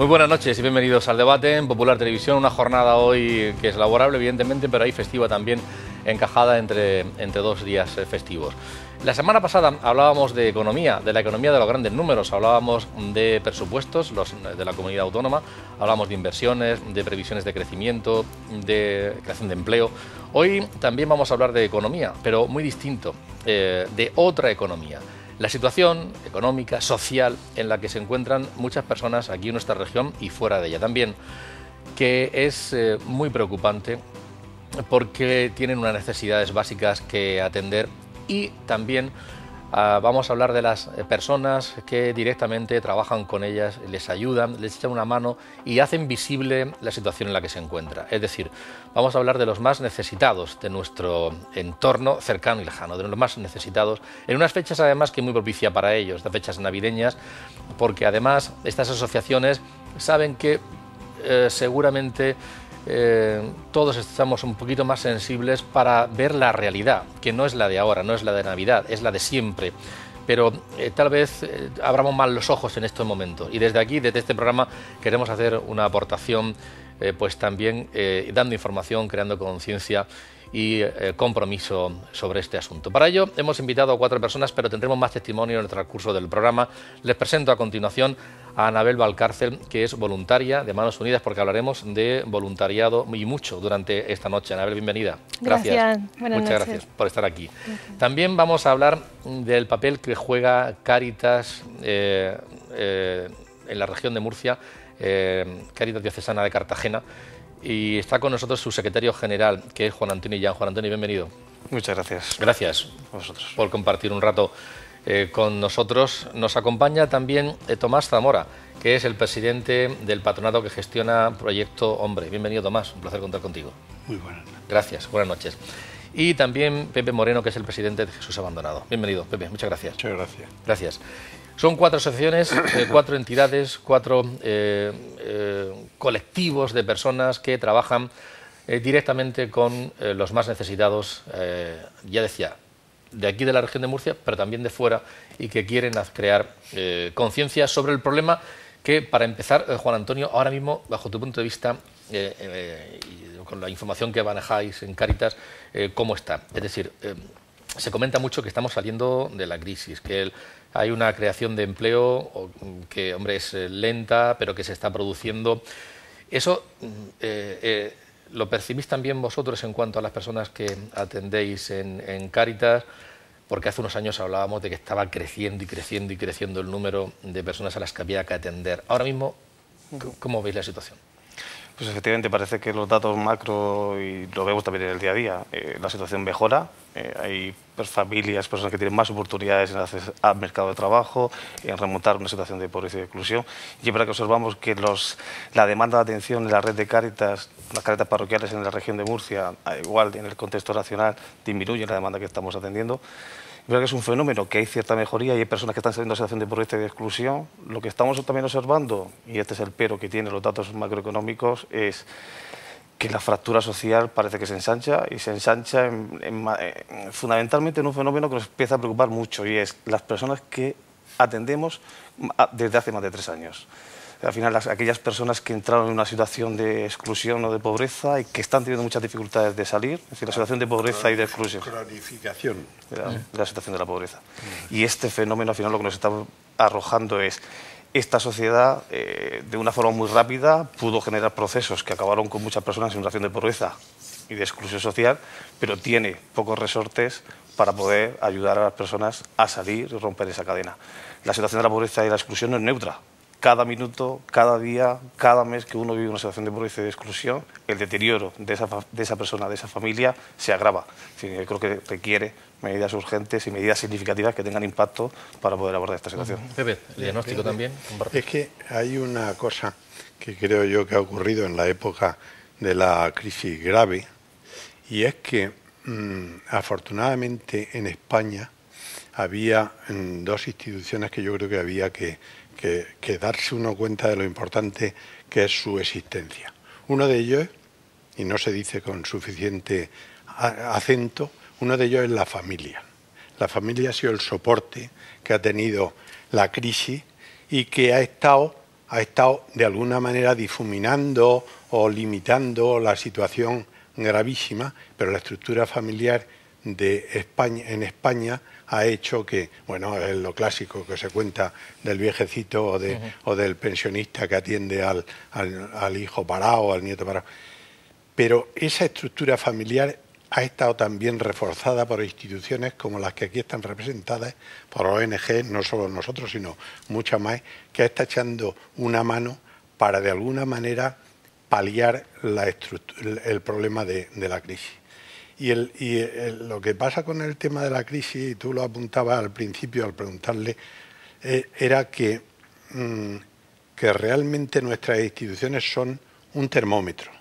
Muy buenas noches y bienvenidos al debate en Popular Televisión. Una jornada hoy que es laborable, evidentemente, pero hay festiva también, encajada entre dos días festivos. La semana pasada hablábamos de economía, de la economía de los grandes números, hablábamos de presupuestos de la comunidad autónoma, hablábamos de inversiones, de previsiones de crecimiento, de creación de empleo. Hoy también vamos a hablar de economía, pero muy distinto, de otra economía. La situación económica, social, en la que se encuentran muchas personas aquí en nuestra región y fuera de ella también, que es muy preocupante porque tienen unas necesidades básicas que atender y también vamos a hablar de las personas que directamente trabajan con ellas, les ayudan, les echan una mano y hacen visible la situación en la que se encuentra. Es decir, vamos a hablar de los más necesitados de nuestro entorno cercano y lejano, de los más necesitados, en unas fechas además que muy propicia para ellos, de fechas navideñas, porque además estas asociaciones saben que seguramente todos estamos un poquito más sensibles para ver la realidad, que no es la de ahora, no es la de Navidad, es la de siempre. Pero tal vez abramos mal los ojos en estos momentos. Y desde aquí, desde este programa, queremos hacer una aportación, pues también dando información, creando conciencia y compromiso sobre este asunto. Para ello hemos invitado a 4 personas, pero tendremos más testimonio en el transcurso del programa. Les presento a continuación a Anabel Valcárcel, que es voluntaria de Manos Unidas, porque hablaremos de voluntariado y mucho durante esta noche. Anabel, bienvenida. Gracias. Muchas gracias por estar aquí. Gracias. También vamos a hablar del papel que juega Cáritas en la región de Murcia, Cáritas Diocesana de Cartagena, y está con nosotros su secretario general, que es Juan Antonio Illán. Juan Antonio, bienvenido. Muchas gracias. Gracias a vosotros por compartir un rato con nosotros. Nos acompaña también Tomás Zamora, que es el presidente del patronato que gestiona Proyecto Hombre. Bienvenido, Tomás, un placer contar contigo. Muy buenas noches. Gracias, buenas noches. Y también Pepe Moreno, que es el presidente de Jesús Abandonado. Bienvenido, Pepe, muchas gracias. Muchas gracias. Gracias. Son 4 asociaciones, 4 entidades, 4 colectivos de personas que trabajan directamente con los más necesitados, ya decía, de aquí de la región de Murcia, pero también de fuera, y que quieren crear conciencia sobre el problema que, para empezar, Juan Antonio, ahora mismo, bajo tu punto de vista, y con la información que manejáis en Cáritas, ¿cómo está? Es decir, se comenta mucho que estamos saliendo de la crisis, que hay una creación de empleo que, hombre, es lenta, pero que se está produciendo. Eso lo percibís también vosotros en cuanto a las personas que atendéis en Cáritas, porque hace unos años hablábamos de que estaba creciendo y creciendo y creciendo el número de personas a las que había que atender. Ahora mismo, ¿cómo veis la situación? Pues efectivamente parece que los datos macro, y lo vemos también en el día a día, la situación mejora. Hay familias, personas que tienen más oportunidades en acceso al mercado de trabajo, en remontar una situación de pobreza y de exclusión. Y es verdad que observamos que la demanda de atención en la red de Cáritas, las Cáritas parroquiales en la región de Murcia, igual en el contexto nacional, disminuye la demanda que estamos atendiendo. Es verdad que es un fenómeno que hay cierta mejoría y hay personas que están saliendo de situación de pobreza y de exclusión. Lo que estamos también observando, y este es el pero que tienen los datos macroeconómicos, es que la fractura social parece que se ensancha, y se ensancha fundamentalmente en un fenómeno que nos empieza a preocupar mucho, y es las personas que atendemos desde hace más de 3 años. Al final, aquellas personas que entraron en una situación de exclusión o de pobreza y que están teniendo muchas dificultades de salir, es decir, la situación de pobreza y de exclusión. Cronificación. De la situación de la pobreza. Y este fenómeno, al final, lo que nos está arrojando es esta sociedad, de una forma muy rápida, pudo generar procesos que acabaron con muchas personas en situación de pobreza y de exclusión social, pero tiene pocos resortes para poder ayudar a las personas a salir y romper esa cadena. La situación de la pobreza y la exclusión no es neutra. Cada minuto, cada día, cada mes que uno vive una situación de pobreza y de exclusión, el deterioro de esa persona, de esa familia, se agrava. Yo creo que requiere medidas urgentes y medidas significativas que tengan impacto para poder abordar esta situación. Pepe, el diagnóstico también. Es que hay una cosa que creo yo que ha ocurrido en la época de la crisis grave, y es que afortunadamente en España había 2 instituciones que yo creo que había que darse uno cuenta de lo importante que es su existencia. Uno de ellos, y no se dice con suficiente acento, uno de ellos es la familia. La familia ha sido el soporte que ha tenido la crisis y que ha estado ha estado de alguna manera difuminando o limitando la situación gravísima, pero la estructura familiar de España, en España, ha hecho que, bueno, es lo clásico que se cuenta del viejecito o del pensionista que atiende al hijo parado, al nieto parado. Pero esa estructura familiar ha estado también reforzada por instituciones como las que aquí están representadas, por ONG, no solo nosotros, sino muchas más, que está echando una mano para de alguna manera paliar el problema de la crisis. Lo que pasa con el tema de la crisis, y tú lo apuntabas al principio al preguntarle, era que realmente nuestras instituciones son un termómetro.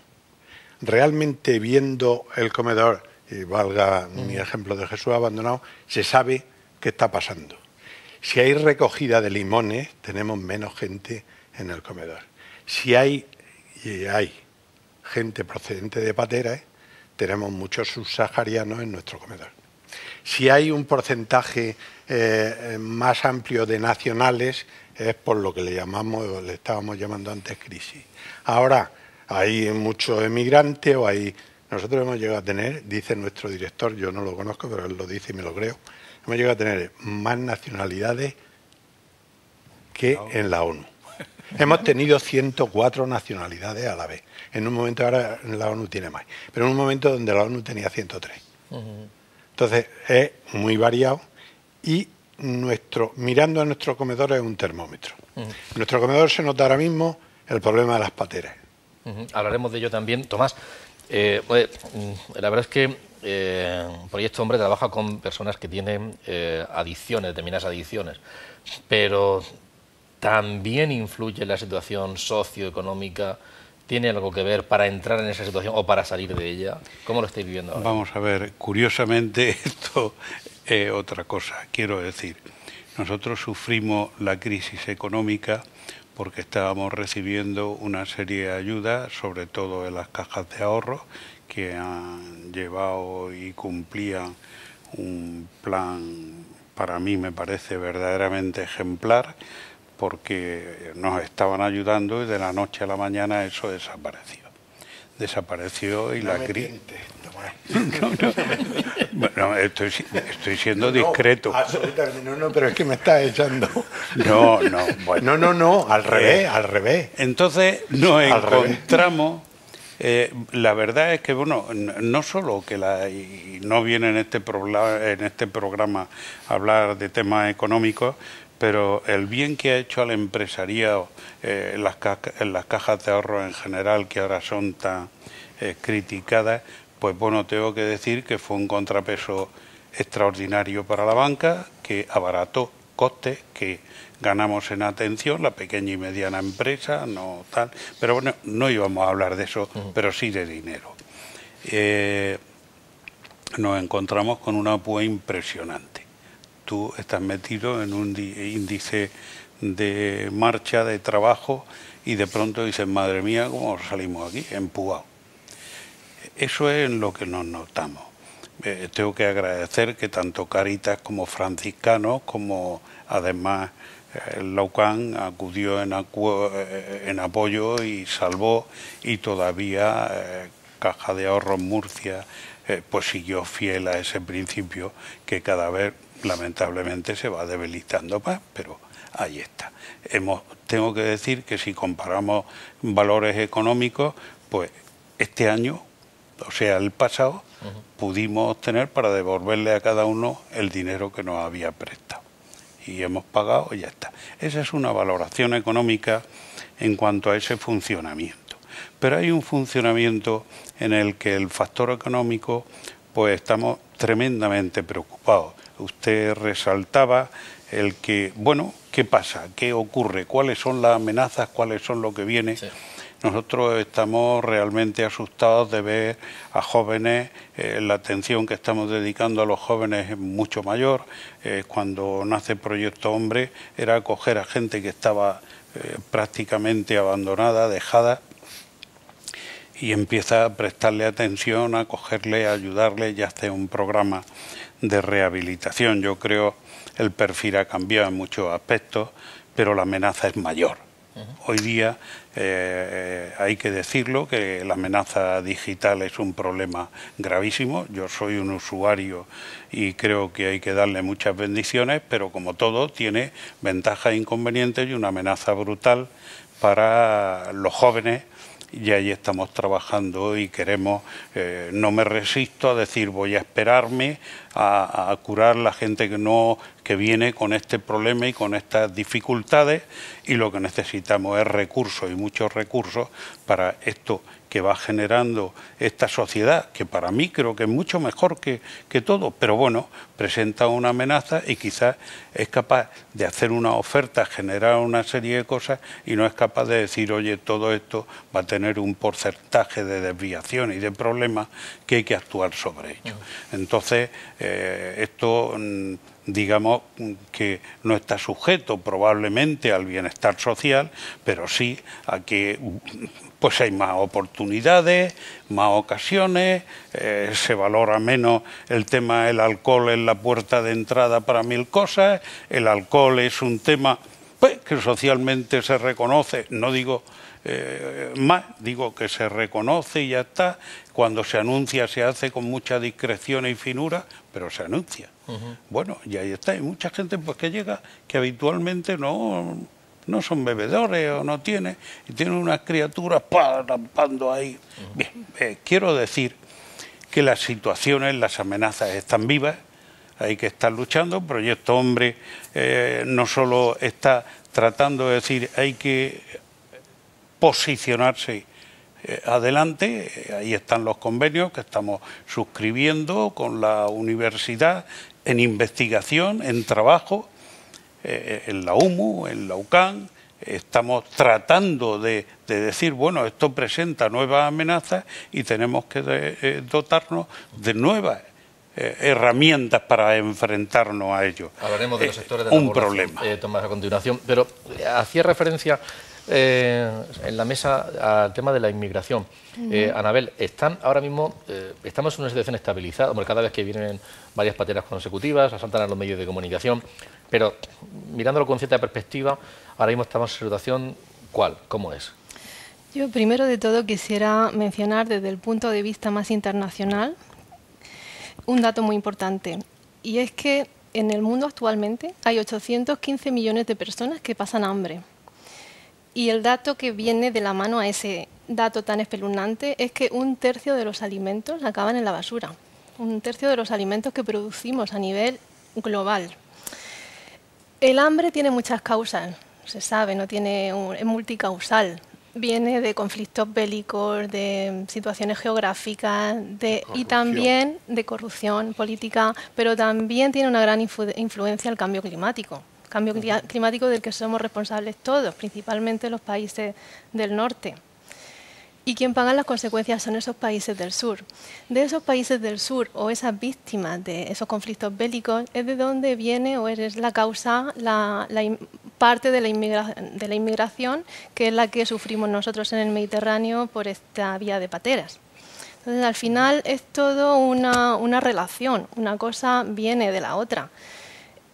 Realmente viendo el comedor, y valga mi ejemplo de Jesús abandonado, se sabe qué está pasando. Si hay recogida de limones, tenemos menos gente en el comedor. Si hay gente procedente de pateras, tenemos muchos subsaharianos en nuestro comedor. Si hay un porcentaje más amplio de nacionales, es por lo que le estábamos llamando antes crisis. Ahora, hay muchos emigrantes nosotros hemos llegado a tener, dice nuestro director, yo no lo conozco, pero él lo dice y me lo creo, hemos llegado a tener más nacionalidades que en la ONU. Hemos tenido 104 nacionalidades a la vez. En un momento, ahora la ONU tiene más, pero en un momento donde la ONU tenía 103. Entonces es muy variado y mirando a nuestro comedor es un termómetro. En nuestro comedor se nota ahora mismo el problema de las pateras. Hablaremos de ello también. Tomás, la verdad es que Proyecto Hombre trabaja con personas que tienen adicciones, determinadas adicciones, pero también influye la situación socioeconómica. ¿Tiene algo que ver para entrar en esa situación o para salir de ella? ¿Cómo lo estáis viviendo ahora? Vamos a ver, curiosamente esto es otra cosa. Quiero decir, nosotros sufrimos la crisis económica porque estábamos recibiendo una serie de ayudas, sobre todo en las cajas de ahorro, que han llevado y cumplían un plan, para mí me parece verdaderamente ejemplar, porque nos estaban ayudando y de la noche a la mañana eso desapareció y la crisis... Bueno, estoy siendo discreto. Absolutamente, no, pero es que me estás echando. Bueno. No, al revés. Entonces nos encontramos, la verdad es que, bueno, no solo que y no viene en este programa a hablar de temas económicos, pero el bien que ha hecho al empresariado en las cajas de ahorro en general, que ahora son tan criticadas, pues bueno, tengo que decir que fue un contrapeso extraordinario para la banca, que abarató costes, que ganamos en atención, la pequeña y mediana empresa, no tal, pero bueno, no íbamos a hablar de eso, pero sí de dinero. Nos encontramos con una púa impresionante. Tú estás metido en un índice de marcha, de trabajo, y de pronto dices, madre mía, ¿cómo salimos aquí? Empujados. Eso es en lo que nos notamos. Tengo que agradecer que tanto Cáritas como franciscanos, como además el Laucán acudió en apoyo y salvó, y todavía Caja de Ahorros Murcia pues siguió fiel a ese principio que cada vez lamentablemente se va debilitando más, pero ahí está. Tengo que decir que si comparamos valores económicos, pues este año, o sea, el pasado, pudimos obtener para devolverle a cada uno el dinero que nos había prestado. Y hemos pagado y ya está. Esa es una valoración económica en cuanto a ese funcionamiento. Pero hay un funcionamiento en el que el factor económico, pues estamos tremendamente preocupados. Usted resaltaba el que, bueno, ¿qué pasa? ¿Qué ocurre? ¿Cuáles son las amenazas? ¿Cuáles son lo que viene? Sí. Nosotros estamos realmente asustados de ver a jóvenes, la atención que estamos dedicando a los jóvenes es mucho mayor. Cuando nace Proyecto Hombre era acoger a gente que estaba prácticamente abandonada, dejada, y empieza a prestarle atención, a acogerle, a ayudarle y hace un programa de rehabilitación. Yo creo el perfil ha cambiado en muchos aspectos, pero la amenaza es mayor. Hoy día hay que decirlo, que la amenaza digital es un problema gravísimo. Yo soy un usuario y creo que hay que darle muchas bendiciones, pero como todo tiene ventajas e inconvenientes, y una amenaza brutal para los jóvenes. Y ahí estamos trabajando y queremos, no me resisto a decir, voy a esperarme a curar la gente que viene con este problema y con estas dificultades, y lo que necesitamos es recursos, y muchos recursos para esto que va generando esta sociedad, que para mí creo que es mucho mejor que todo, pero bueno, presenta una amenaza y quizás es capaz de hacer una oferta, generar una serie de cosas, y no es capaz de decir, oye, todo esto va a tener un porcentaje de desviación y de problemas que hay que actuar sobre ello. Entonces, esto digamos que no está sujeto probablemente al bienestar social, pero sí a que pues hay más oportunidades, más ocasiones, se valora menos el tema del alcohol en la puerta de entrada para 1000 cosas. El alcohol es un tema pues, que socialmente se reconoce, no digo más, digo que se reconoce y ya está. Cuando se anuncia se hace con mucha discreción y finura, pero se anuncia. Bueno, y ahí está. Hay mucha gente pues que llega que habitualmente no son bebedores o no tiene, y tienen unas criaturas rampando ahí. Bien, quiero decir que las situaciones, las amenazas están vivas, hay que estar luchando. Proyecto Hombre no solo está tratando de decir, hay que posicionarse adelante, ahí están los convenios que estamos suscribiendo con la universidad en investigación, en trabajo, en la UMU, en la UCAN. Estamos tratando de decir, bueno, esto presenta nuevas amenazas y tenemos que dotarnos de nuevas herramientas para enfrentarnos a ello. Hablaremos de los sectores de la población, problema. Tomás, a continuación, pero hacía referencia en la mesa al tema de la inmigración. Anabel, ahora mismo estamos en una situación estabilizada, porque cada vez que vienen varias pateras consecutivas, asaltan a los medios de comunicación, pero mirándolo con cierta perspectiva, ahora mismo estamos en situación, ¿cuál? ¿Cómo es? Yo primero de todo quisiera mencionar desde el punto de vista más internacional un dato muy importante, y es que en el mundo actualmente hay 815 millones de personas que pasan hambre. Y el dato que viene de la mano a ese dato tan espeluznante es que 1/3 de los alimentos acaban en la basura. 1/3 de los alimentos que producimos a nivel global. El hambre tiene muchas causas, se sabe, es multicausal. Viene de conflictos bélicos, de situaciones geográficas y también de corrupción política, pero también tiene una gran influencia el cambio climático. Cambio climático del que somos responsables todos, principalmente los países del norte. Y quien paga las consecuencias son esos países del sur. De esos países del sur o esas víctimas de esos conflictos bélicos es de donde viene o es la causa, parte de la inmigración, que es la que sufrimos nosotros en el Mediterráneo por esta vía de pateras. Entonces, al final es todo una relación, una cosa viene de la otra.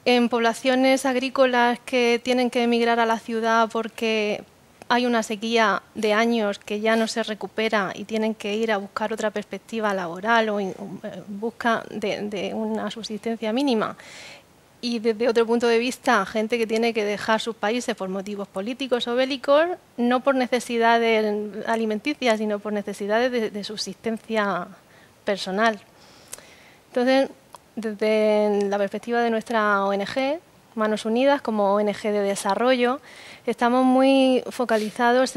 En poblaciones agrícolas que tienen que emigrar a la ciudad porque hay una sequía de años que ya no se recupera y tienen que ir a buscar otra perspectiva laboral o busca de una subsistencia mínima. Y desde otro punto de vista, gente que tiene que dejar sus países por motivos políticos o bélicos, no por necesidades alimenticias, sino por necesidades de subsistencia personal. Entonces, desde la perspectiva de nuestra ONG, Manos Unidas, como ONG de desarrollo, estamos muy focalizados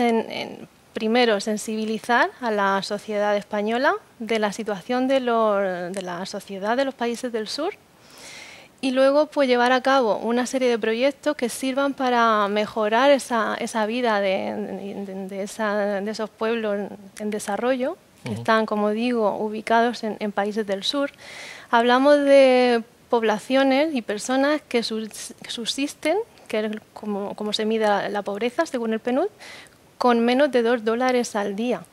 primero, sensibilizar a la sociedad española de la situación de la sociedad de los países del sur, y luego pues llevar a cabo una serie de proyectos que sirvan para mejorar esa vida de esos pueblos en desarrollo, que están, como digo, ubicados en países del sur. Hablamos de poblaciones y personas que subsisten, que es como se mide la pobreza según el PNUD, con menos de $2 al día.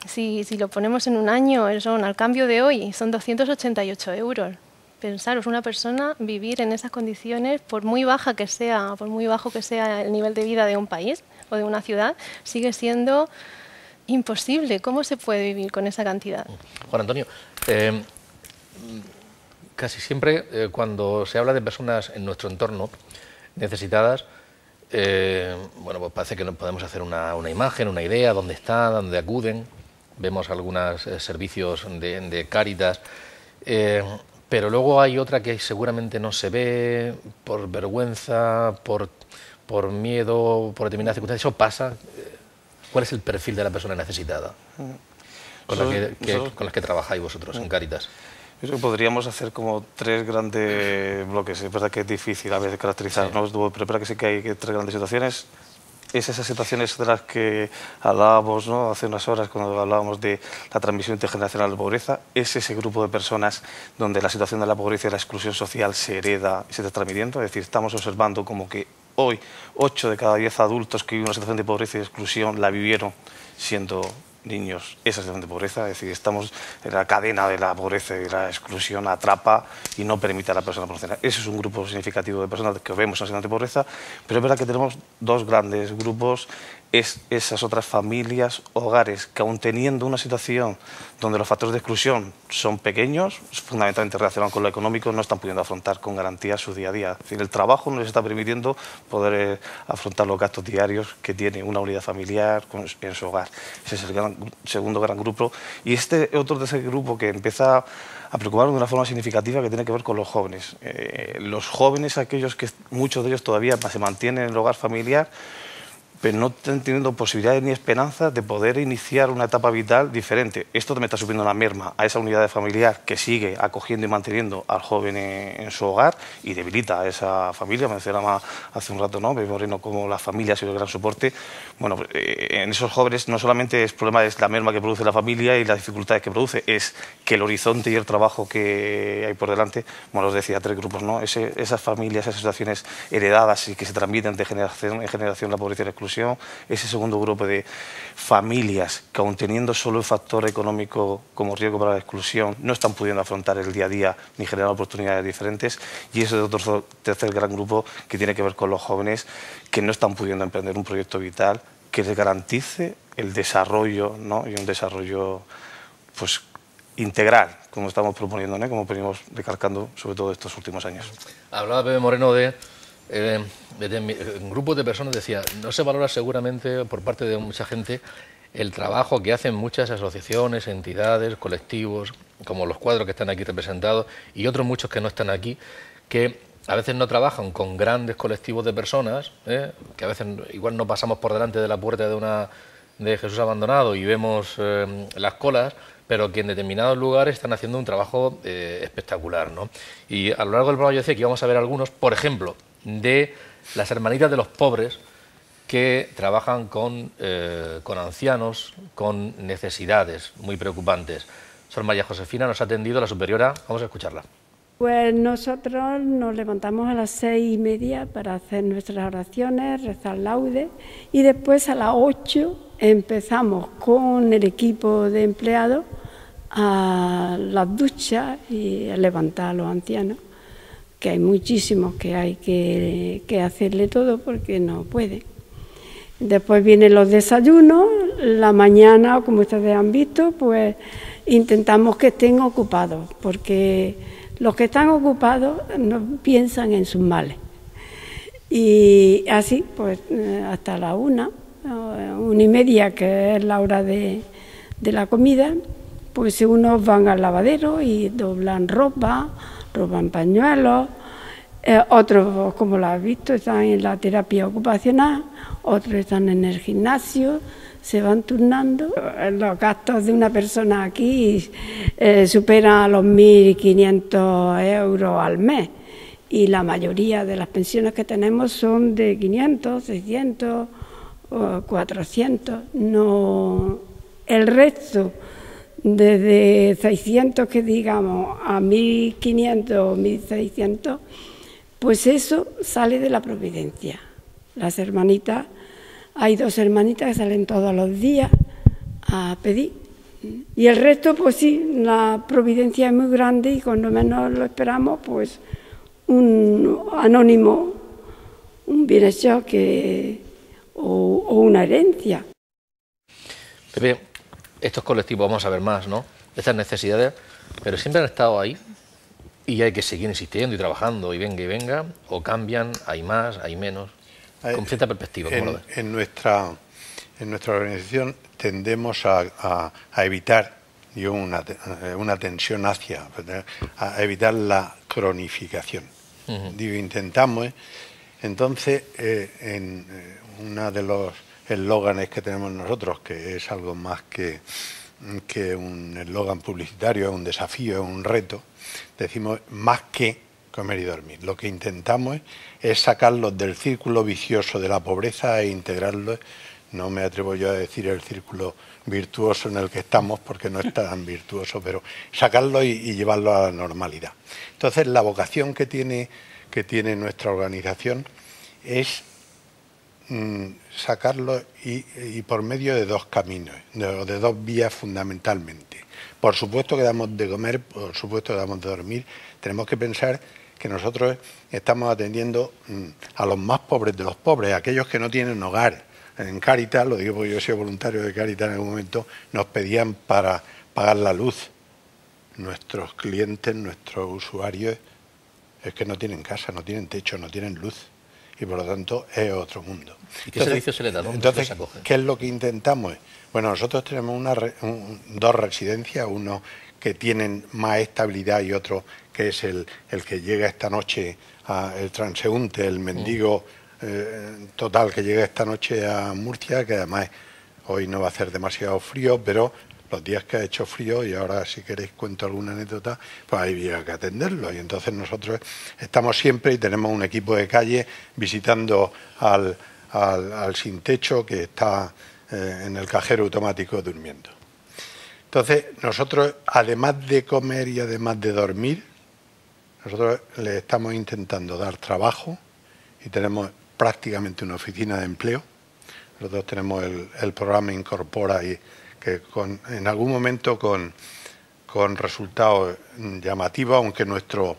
Si lo ponemos en un año, al cambio de hoy, son 288 euros pensaros, una persona vivir en esas condiciones, por muy baja que sea, por muy bajo que sea el nivel de vida de un país o de una ciudad, sigue siendo imposible. ¿Cómo se puede vivir con esa cantidad? Juan Antonio, casi siempre cuando se habla de personas en nuestro entorno necesitadas, bueno, pues parece que no podemos hacer una imagen, una idea, dónde están, dónde acuden. Vemos algunos servicios de Cáritas, pero luego hay otra que seguramente no se ve por vergüenza, por miedo, por determinadas circunstancias. ¿Eso pasa? ¿Cuál es el perfil de la persona necesitada con las que trabajáis vosotros en Cáritas? Yo creo que podríamos hacer como tres grandes bloques. Es verdad que es difícil a veces caracterizarnos, sí, pero para que sí que hay tres grandes situaciones. Es esas situaciones de las que hablábamos, ¿no?, hace unas horas cuando hablábamos de la transmisión intergeneracional de pobreza. Es ese grupo de personas donde la situación de la pobreza y la exclusión social se hereda y se está transmitiendo. Es decir, estamos observando como que hoy 8 de cada 10 adultos que viven una situación de pobreza y exclusión la vivieron siendo niños esa situación de pobreza. Es decir, estamos en la cadena de la pobreza y la exclusión, atrapa y no permite a la persona funcionar. Ese es un grupo significativo de personas que vemos en la situación de pobreza, pero es verdad que tenemos dos grandes grupos. Es esas otras familias, hogares, que aun teniendo una situación donde los factores de exclusión son pequeños, fundamentalmente relacionados con lo económico, no están pudiendo afrontar con garantía su día a día. Es decir, el trabajo no les está permitiendo poder afrontar los gastos diarios que tiene una unidad familiar en su hogar. Ese es el segundo gran grupo. Y este otro tercer grupo que empieza a preocuparnos de una forma significativa, que tiene que ver con los jóvenes. Los jóvenes, aquellos que muchos de ellos todavía se mantienen en el hogar familiar, pero no están teniendo posibilidades ni esperanzas de poder iniciar una etapa vital diferente. Esto también está subiendo una merma a esa unidad familiar que sigue acogiendo y manteniendo al joven en su hogar y debilita a esa familia. Mencionaba hace un rato, ¿no?, Bebe Moreno, como la familia ha sido el gran soporte. Bueno, en esos jóvenes no solamente el problema es la merma que produce la familia y las dificultades que produce, es que el horizonte y el trabajo que hay por delante, bueno, os decía, tres grupos, ¿no? Esas familias, esas situaciones heredadas y que se transmiten de generación en generación, la pobreza y la exclusión. Ese segundo grupo de familias que, aun teniendo solo el factor económico como riesgo para la exclusión, no están pudiendo afrontar el día a día ni generar oportunidades diferentes. Y ese otro tercer gran grupo que tiene que ver con los jóvenes que no están pudiendo emprender un proyecto vital que les garantice el desarrollo, ¿no?, y un desarrollo pues integral, como estamos proponiendo, ¿no?, como venimos recalcando sobre todo estos últimos años. Hablaba Bebe Moreno de un grupo de personas, decía, no se valora seguramente por parte de mucha gente el trabajo que hacen muchas asociaciones, entidades, colectivos, como los cuadros que están aquí representados y otros muchos que no están aquí, que a veces no trabajan con grandes colectivos de personas, que a veces igual no pasamos por delante de la puerta de Jesús Abandonado y vemos las colas, pero que en determinados lugares están haciendo un trabajo espectacular, ¿no? Y a lo largo del programa yo decía que íbamos a ver algunos, por ejemplo, de las hermanitas de los pobres que trabajan con ancianos, con necesidades muy preocupantes. Sor María Josefina nos ha atendido, la superiora, vamos a escucharla. Pues nosotros nos levantamos a las 6:30 para hacer nuestras oraciones, rezar laudes y después a las 8 empezamos con el equipo de empleados a las duchas y a levantar a los ancianos, que hay muchísimos que hay que hacerle todo porque no pueden. Después vienen los desayunos, la mañana, como ustedes han visto, pues intentamos que estén ocupados, porque los que están ocupados no piensan en sus males. Y así, pues hasta la 1:30, que es la hora de la comida, pues unos van al lavadero y doblan ropa, roban pañuelos, otros, como lo has visto, están en la terapia ocupacional, otros están en el gimnasio, se van turnando. Los gastos de una persona aquí superan los 1.500 euros al mes y la mayoría de las pensiones que tenemos son de 500, 600, 400. No, el resto, desde 600 que digamos a 1.500 o 1.600, pues eso sale de la providencia. Las hermanitas, hay 2 hermanitas que salen todos los días a pedir Y el resto, pues sí, la providencia es muy grande y cuando menos lo esperamos, pues un anónimo, un bienhechor o una herencia. Pepe, estos colectivos, vamos a ver más, ¿no? Estas necesidades, pero siempre han estado ahí y hay que seguir insistiendo y trabajando y venga, o cambian, hay más, hay menos, con cierta perspectiva, ¿cómo lo ves? En nuestra organización tendemos a evitar una tensión a evitar la cronificación. Digo, intentamos, entonces, en uno de los eslóganes que tenemos nosotros, que es algo más que un eslogan publicitario, es un desafío, es un reto, decimos más que comer y dormir. Lo que intentamos es sacarlos del círculo vicioso de la pobreza e integrarlos. No me atrevo yo a decir el círculo virtuoso en el que estamos, porque no es tan virtuoso, pero sacarlo y llevarlo a la normalidad. Entonces, la vocación que tiene nuestra organización es sacarlo y por medio de dos caminos, de dos vías fundamentalmente. Por supuesto que damos de comer, por supuesto que damos de dormir. Tenemos que pensar que nosotros estamos atendiendo a los más pobres de los pobres, aquellos que no tienen hogar. En Cáritas, lo digo porque yo he sido voluntario de Cáritas en algún momento, nos pedían para pagar la luz. Nuestros clientes, nuestros usuarios, es que no tienen casa, no tienen techo, no tienen luz. Y por lo tanto es otro mundo. ¿Y qué servicio se le da? Entonces, ¿qué es lo que intentamos? Bueno, nosotros tenemos dos residencias, uno que tienen más estabilidad y otro que es el que llega esta noche, el transeúnte, el mendigo total que llega esta noche a Murcia, que además hoy no va a hacer demasiado frío, pero los días que ha hecho frío, y ahora si queréis cuento alguna anécdota, pues ahí había que atenderlo. Y entonces nosotros estamos siempre y tenemos un equipo de calle visitando al sin techo que está en el cajero automático durmiendo. Entonces nosotros, además de comer y además de dormir, nosotros le estamos intentando dar trabajo y tenemos prácticamente una oficina de empleo. Nosotros tenemos el programa Incorpora y que en algún momento con resultados llamativos, aunque nuestro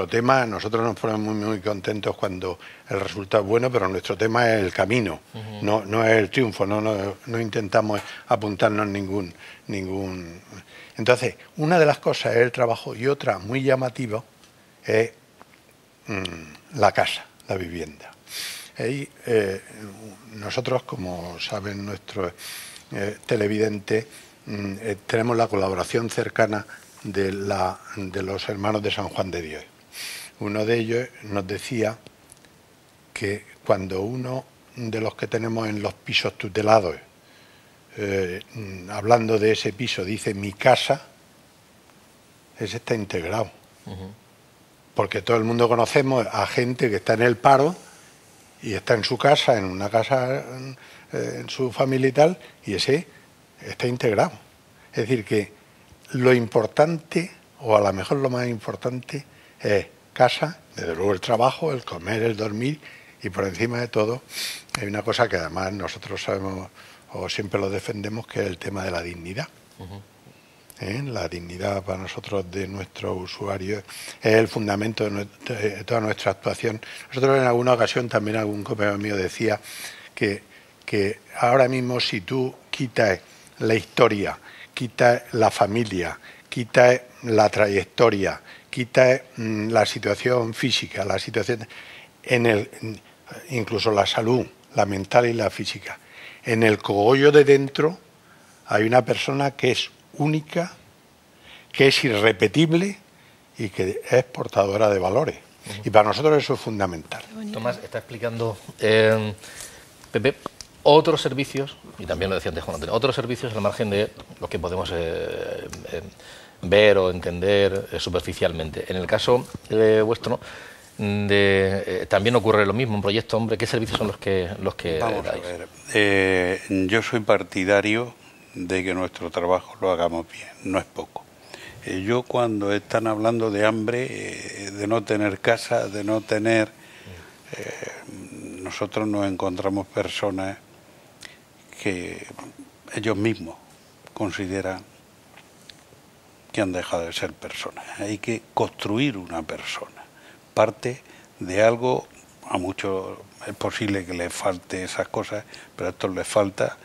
tema, nosotros nos ponemos muy contentos cuando el resultado es bueno, pero nuestro tema es el camino, no es el triunfo, no intentamos apuntarnos ningún. Entonces, una de las cosas es el trabajo y otra muy llamativa es la casa, la vivienda. Y nosotros, como saben nuestros televidentes, tenemos la colaboración cercana de los hermanos de San Juan de Dios. Uno de ellos nos decía que cuando uno de los que tenemos en los pisos tutelados, hablando de ese piso, dice mi casa, ese está integrado. Porque todo el mundo conocemos a gente que está en el paro y está en su casa, en una casa, en su familia y tal, y ese está integrado. Es decir, que lo importante, o a lo mejor lo más importante, es casa, desde luego el trabajo, el comer, el dormir, y por encima de todo hay una cosa que además nosotros sabemos o siempre lo defendemos, que es el tema de la dignidad. La dignidad para nosotros de nuestros usuarios es el fundamento de toda nuestra actuación. Nosotros en alguna ocasión, también algún compañero mío decía que ahora mismo si tú quitas la historia, quitas la familia, quitas la trayectoria, quitas la situación física, la situación incluso la salud, la mental y la física, en el cogollo de dentro hay una persona que es única, que es irrepetible y que es portadora de valores. Y para nosotros eso es fundamental. Tomás, está explicando, Pepe, otros servicios, y también lo decía antes Juan Antonio, otros servicios al margen de lo que podemos ver o entender superficialmente. En el caso vuestro, también ocurre lo mismo, un proyecto Hombre. ¿Qué servicios son los que Vamos dais? a ver. Yo soy partidario de que nuestro trabajo lo hagamos bien, no es poco. Yo cuando están hablando de hambre, de no tener casa, de no tener... nosotros nos encontramos personas que ellos mismos, consideran que han dejado de ser personas. Hay que construir una persona. Parte de algo, a muchos es posible que les falte esas cosas, pero a estos les falta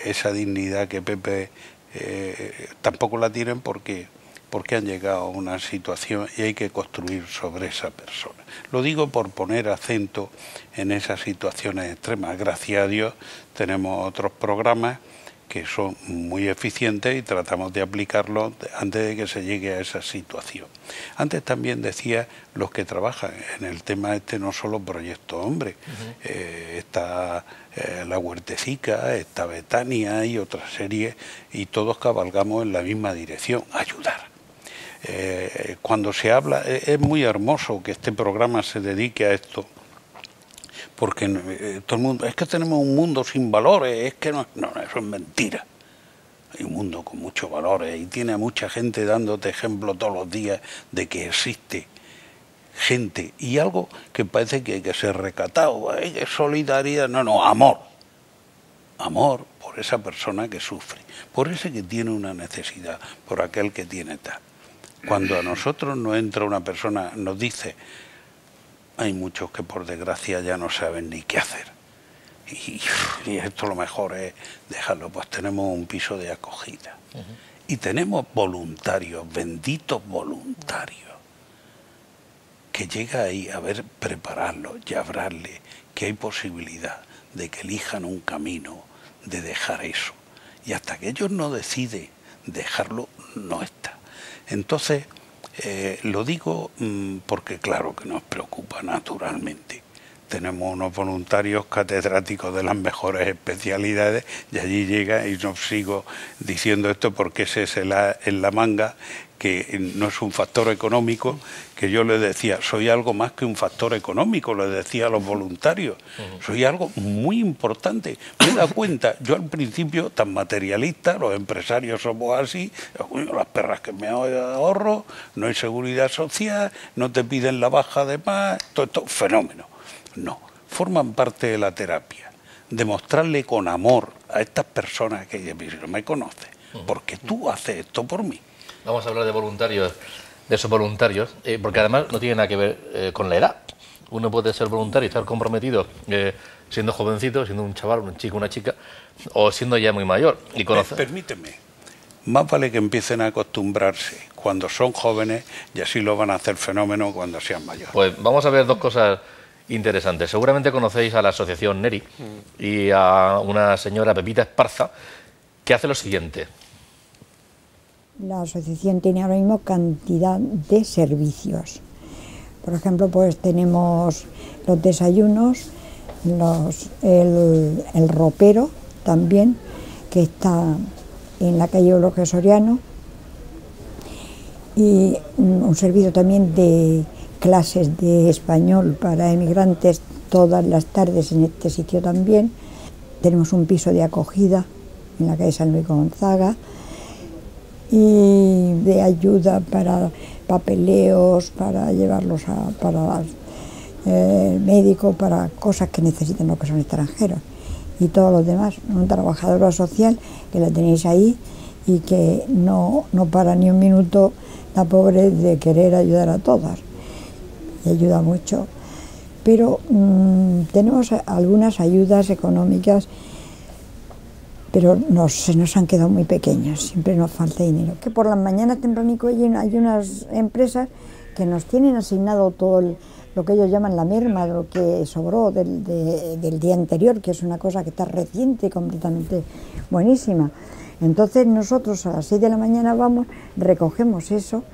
esa dignidad que Pepe tampoco la tienen porque han llegado a una situación y hay que construir sobre esa persona. Lo digo por poner acento en esas situaciones extremas. Gracias a Dios tenemos otros programas que son muy eficientes y tratamos de aplicarlos antes de que se llegue a esa situación. Antes también decía los que trabajan en el tema no solo Proyecto Hombre, está La Huertecica, está Betania y otra serie, y todos cabalgamos en la misma dirección, ayudar. Cuando se habla, es muy hermoso que este programa se dedique a esto, porque todo el mundo, es que tenemos un mundo sin valores, es que no, eso es mentira. Hay un mundo con muchos valores y tiene a mucha gente dándote ejemplo todos los días de que existe gente y algo que parece que hay que ser recatado, hay que solidaridad, no, amor. Amor por esa persona que sufre, por ese que tiene una necesidad, por aquel que tiene tal. Cuando a nosotros nos entra una persona, nos dice, hay muchos que por desgracia ya no saben ni qué hacer. Y esto lo mejor es dejarlo, pues tenemos un piso de acogida. Y tenemos voluntarios, benditos voluntarios, que llega ahí a ver, prepararlos y hablarles que hay posibilidad de que elijan un camino, de dejar eso. Y hasta que ellos no deciden dejarlo, no está. Entonces, lo digo porque claro que nos preocupa naturalmente. Tenemos unos voluntarios catedráticos de las mejores especialidades y allí llega, y no sigo diciendo esto porque ese es en la manga, que no es un factor económico, que yo les decía, soy algo más que un factor económico, les decía a los voluntarios, soy algo muy importante. Me he dado cuenta, yo al principio tan materialista, los empresarios somos así, las perras que me ahorro, no hay seguridad social, no te piden la baja de más, todo esto, fenómeno. No, forman parte de la terapia, demostrarle con amor a estas personas que no me conocen, porque tú haces esto por mí. Vamos a hablar de voluntarios, de esos voluntarios, porque además no tiene nada que ver con la edad. Uno puede ser voluntario y estar comprometido siendo jovencito, siendo un chaval, un chico, una chica, o siendo ya muy mayor. Y Permíteme, más vale que empiecen a acostumbrarse cuando son jóvenes y así lo van a hacer fenómeno cuando sean mayores. Pues vamos a ver dos cosas interesantes. Seguramente conocéis a la asociación Neri y a una señora, Pepita Esparza, que hace lo siguiente. La asociación tiene ahora mismo cantidad de servicios. Por ejemplo, pues tenemos los desayunos, el ropero también, que está en la calle Eulogio Soriano, y un servicio también de clases de español para emigrantes todas las tardes en este sitio también. Tenemos un piso de acogida en la calle San Luis Gonzaga, y de ayuda para papeleos, para llevarlos para el médico, para cosas que necesitan los que son extranjeros. Y todos los demás, una trabajadora social que la tenéis ahí y que no para ni un minuto la pobre de querer ayudar a todas. Y ayuda mucho. Pero tenemos algunas ayudas económicas, pero se nos han quedado muy pequeñas, siempre nos falta dinero. Que por las mañanas tempranico hay unas empresas que nos tienen asignado todo lo que ellos llaman la merma, lo que sobró del día anterior, que es una cosa que está reciente, completamente buenísima. Entonces nosotros a las 6 de la mañana vamos, recogemos eso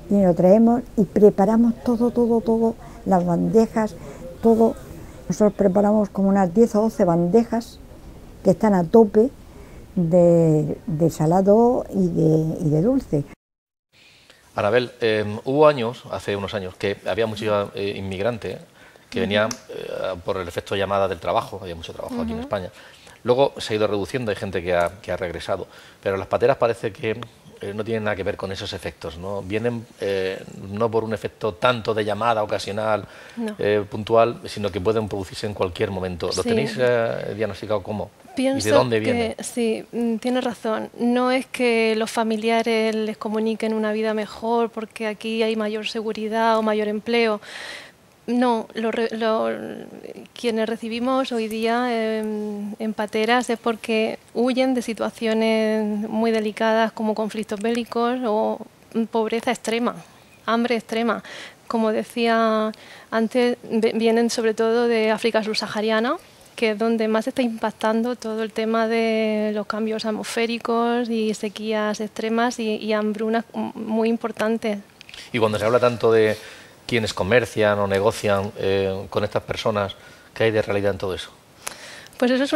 y lo traemos y preparamos todo, las bandejas, todo. Nosotros preparamos como unas 10 o 12 bandejas que están a tope de salado y de dulce. Anabel, hubo hace unos años, que había muchos inmigrantes que venían por el efecto llamada del trabajo, había mucho trabajo aquí en España. Luego se ha ido reduciendo, hay gente que ha regresado, pero las pateras parece que no tienen nada que ver con esos efectos, ¿no? Vienen no por un efecto tanto de llamada ocasional, puntual, sino que pueden producirse en cualquier momento. ¿Lo tenéis diagnosticado cómo? Pienso ¿Y de dónde viene? que sí, tiene razón. No es que los familiares les comuniquen una vida mejor porque aquí hay mayor seguridad o mayor empleo. No, quienes recibimos hoy día en pateras es porque huyen de situaciones muy delicadas como conflictos bélicos o pobreza extrema, hambre extrema. Como decía antes, vienen sobre todo de África subsahariana, que es donde más está impactando todo el tema de los cambios atmosféricos y sequías extremas y hambrunas muy importantes. Y cuando se habla tanto de quienes comercian o negocian con estas personas, ¿qué hay de realidad en todo eso? Pues eso es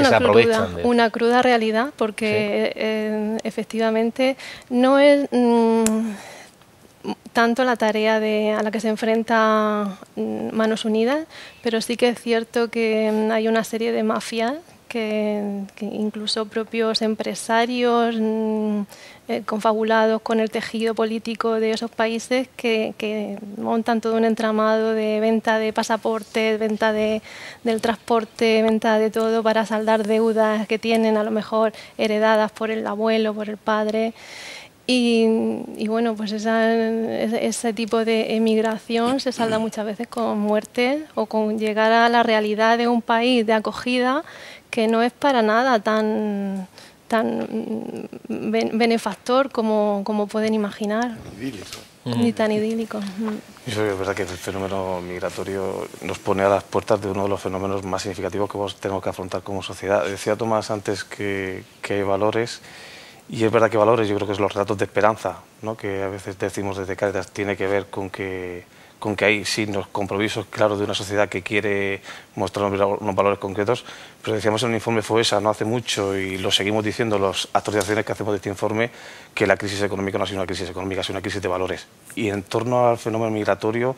una cruda realidad, porque ¿sí? Efectivamente no es tanto la tarea a la que se enfrenta Manos Unidas, pero sí que es cierto que hay una serie de mafias que incluso propios empresarios confabulados con el tejido político de esos países que montan todo un entramado de venta de pasaportes, venta del transporte, venta de todo para saldar deudas que tienen a lo mejor heredadas por el abuelo, por el padre. Y bueno, pues ese tipo de emigración se salda muchas veces con muerte o con llegar a la realidad de un país de acogida que no es para nada tan benefactor como pueden imaginar. Idílico. Ni tan idílico. Es verdad que el fenómeno migratorio nos pone a las puertas de uno de los fenómenos más significativos que tenemos que afrontar como sociedad. Decía Tomás antes que hay valores. Y es verdad que valores, yo creo que es los relatos de esperanza, ¿no? Que a veces decimos desde Cáritas, tiene que ver con que hay signos, compromisos claros de una sociedad que quiere mostrar unos valores concretos. Pero decíamos en un informe FOESA no hace mucho, y lo seguimos diciendo las actualizaciones que hacemos de este informe, que la crisis económica no ha sido una crisis económica, ha sido una crisis de valores. Y en torno al fenómeno migratorio,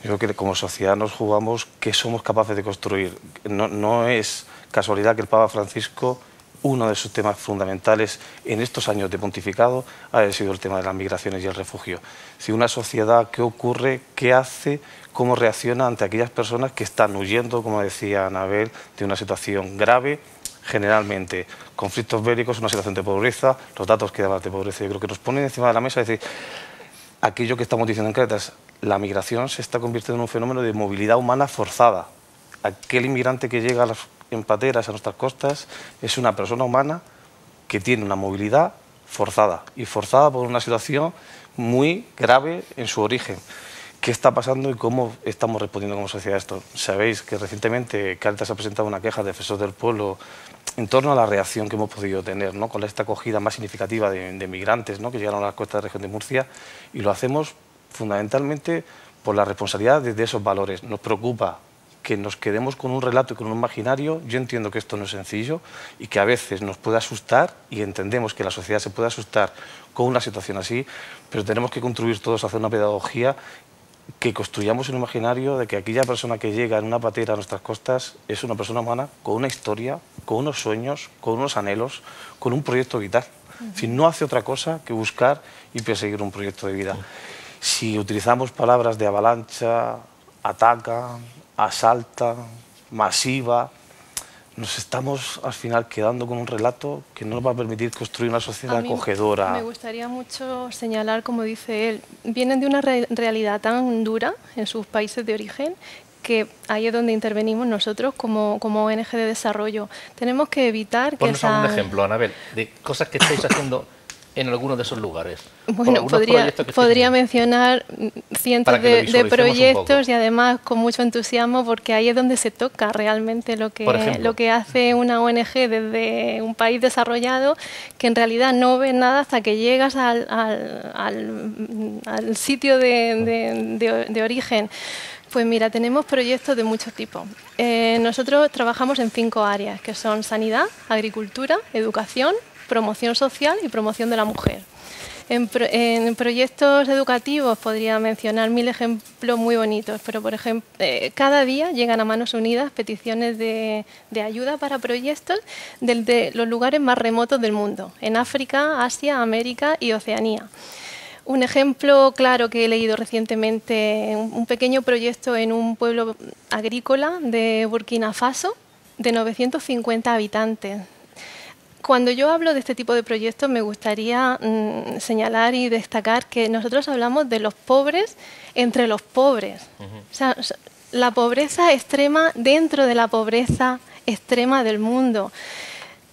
yo creo que como sociedad nos jugamos qué somos capaces de construir. No es casualidad que el Papa Francisco, uno de sus temas fundamentales en estos años de pontificado ha sido el tema de las migraciones y el refugio. Si una sociedad, ¿qué ocurre? ¿Qué hace? ¿Cómo reacciona ante aquellas personas que están huyendo, como decía Anabel, de una situación grave? Generalmente, conflictos bélicos, una situación de pobreza, los datos que daban de pobreza, yo creo que nos ponen encima de la mesa, es decir, aquello que estamos diciendo en Cáritas, la migración se está convirtiendo en un fenómeno de movilidad humana forzada. Aquel inmigrante que llega en pateras a nuestras costas es una persona humana que tiene una movilidad forzada, y forzada por una situación muy grave en su origen. ¿Qué está pasando y cómo estamos respondiendo como sociedad a esto? Sabéis que recientemente Cáritas ha presentado una queja de Defensor del Pueblo en torno a la reacción que hemos podido tener, ¿no? Con esta acogida más significativa de migrantes, ¿no? Que llegaron a las costas de la región de Murcia, y lo hacemos fundamentalmente por la responsabilidad de esos valores. Nos preocupa que nos quedemos con un relato y con un imaginario. Yo entiendo que esto no es sencillo y que a veces nos puede asustar, y entendemos que la sociedad se puede asustar con una situación así, pero tenemos que contribuir todos a hacer una pedagogía, que construyamos un imaginario de que aquella persona que llega en una patera a nuestras costas es una persona humana con una historia, con unos sueños, con unos anhelos, con un proyecto vital. Si no hace otra cosa que buscar y perseguir un proyecto de vida. Si utilizamos palabras de avalancha, ataca, asalta, masiva, nos estamos al final quedando con un relato que no nos va a permitir construir una sociedad acogedora. Me gustaría mucho señalar, como dice él, vienen de una realidad tan dura en sus países de origen, que ahí es donde intervenimos nosotros como ONG de desarrollo. Tenemos que evitar que Ponnos algún ejemplo, Anabel, de cosas que estáis haciendo en algunos de esos lugares. Bueno, podría mencionar cientos de proyectos, y además con mucho entusiasmo, porque ahí es donde se toca realmente lo que hace una ONG desde un país desarrollado, que en realidad no ves nada hasta que llegas al sitio de origen. Pues mira, tenemos proyectos de muchos tipos. Nosotros trabajamos en 5 áreas, que son sanidad, agricultura, educación, promoción social y promoción de la mujer. En proyectos educativos podría mencionar 1000 ejemplos muy bonitos, pero por ejemplo, cada día llegan a Manos Unidas peticiones de ayuda para proyectos desde los lugares más remotos del mundo, en África, Asia, América y Oceanía. Un ejemplo claro que he leído recientemente, un pequeño proyecto en un pueblo agrícola de Burkina Faso de 950 habitantes. Cuando yo hablo de este tipo de proyectos me gustaría señalar y destacar que nosotros hablamos de los pobres entre los pobres. O sea, la pobreza extrema dentro de la pobreza extrema del mundo.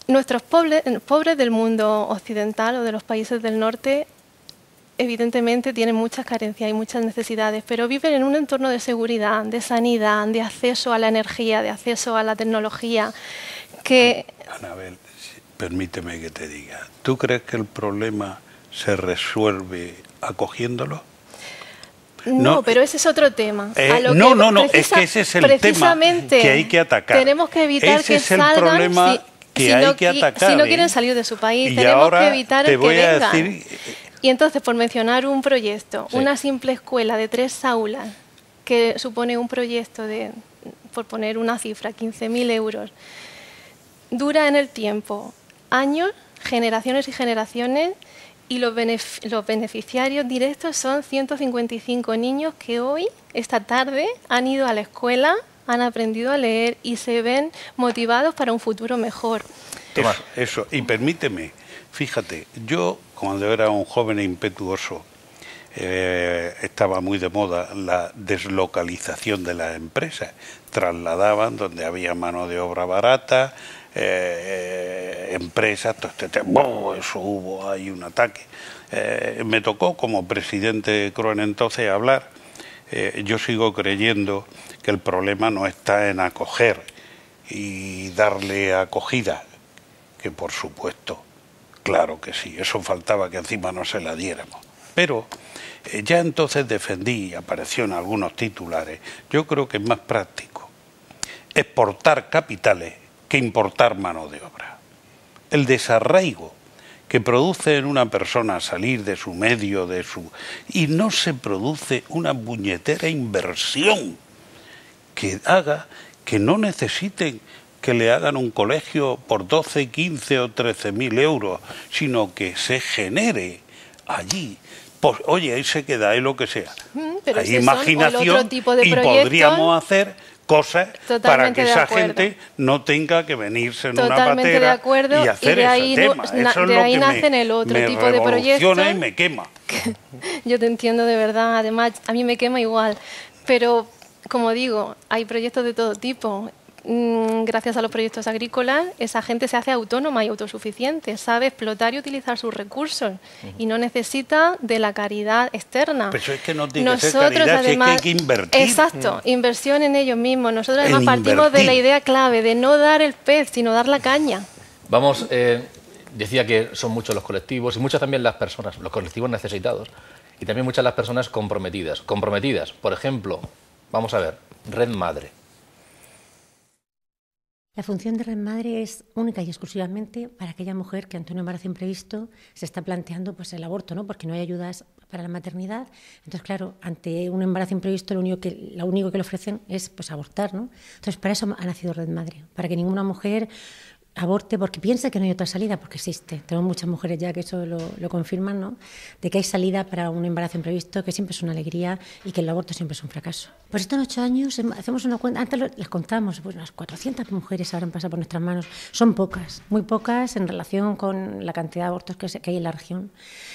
Nuestros pobres del mundo occidental o de los países del norte evidentemente tienen muchas carencias y muchas necesidades, pero viven en un entorno de seguridad, de sanidad, de acceso a la energía, de acceso a la tecnología, que... Anabel, permíteme que te diga, ¿tú crees que el problema se resuelve acogiéndolo? No, pero ese es otro tema. No, es que ese es el tema que hay que atacar. Tenemos que evitar ese que es el salgan problema que hay que atacar. Si no quieren salir de su país, y tenemos ahora que evitar te el que voy a vengan. decir... Y entonces, por mencionar un proyecto, Sí. una simple escuela de 3 aulas, que supone un proyecto de, por poner una cifra, 15.000 euros, dura en el tiempo años, generaciones y generaciones, y los beneficiarios directos son 155 niños que hoy, esta tarde, han ido a la escuela, han aprendido a leer y se ven motivados para un futuro mejor. Eso. Y permíteme, fíjate, yo cuando era un joven e impetuoso, estaba muy de moda la deslocalización de las empresas. Trasladaban donde había mano de obra barata, empresas, eso hubo ahí un ataque. Me tocó como presidente de CROEN entonces hablar. Yo sigo creyendo que el problema no está en acoger y darle acogida, que por supuesto, claro que sí, eso faltaba que encima no se la diéramos. Pero ya entonces defendí, y apareció en algunos titulares, yo creo que es más práctico exportar capitales que importar mano de obra. El desarraigo que produce en una persona salir de su medio, y no se produce una puñetera inversión que haga que no necesiten que le hagan un colegio por 12, 15 o 13.000 euros, sino que se genere allí. Pues, oye, ahí se queda, ahí lo que sea. Pero hay imaginación otro tipo de y proyectos, podríamos hacer cosas para que esa acuerdo. gente no tenga que venirse en Totalmente una patera de acuerdo, y hacer de ahí ese tema. Eso es de lo ahí que nacen el otro me tipo de proyectos. revoluciona y me quema. Yo te entiendo de verdad, además a mí me quema igual, pero como digo, hay proyectos de todo tipo. Gracias a los proyectos agrícolas, esa gente se hace autónoma y autosuficiente, sabe explotar y utilizar sus recursos y no necesita de la caridad externa. Pero es que no tiene que ser caridad, además, si es que hay que invertir. Exacto, inversión en ellos mismos. Nosotros además partimos de la idea clave de no dar el pez, sino dar la caña. Vamos, decía que son muchos los colectivos y muchas también las personas, los colectivos necesitados y también muchas las personas comprometidas. Comprometidas, por ejemplo, vamos a ver, Red Madre. La función de Red Madre es única y exclusivamente para aquella mujer que ante un embarazo imprevisto se está planteando pues, el aborto, ¿no? Porque no hay ayudas para la maternidad. Entonces, claro, ante un embarazo imprevisto lo único que le ofrecen es pues, abortar, ¿no? Entonces, para eso ha nacido Red Madre, para que ninguna mujer aborte porque piensa que no hay otra salida, porque existe. Tenemos muchas mujeres ya que eso lo confirman, ¿no? De que hay salida para un embarazo imprevisto, que siempre es una alegría y que el aborto siempre es un fracaso. Pues estos 8 años hacemos una cuenta, antes las contamos, pues unas 400 mujeres habrán pasado por nuestras manos. Son pocas, muy pocas en relación con la cantidad de abortos que hay en la región.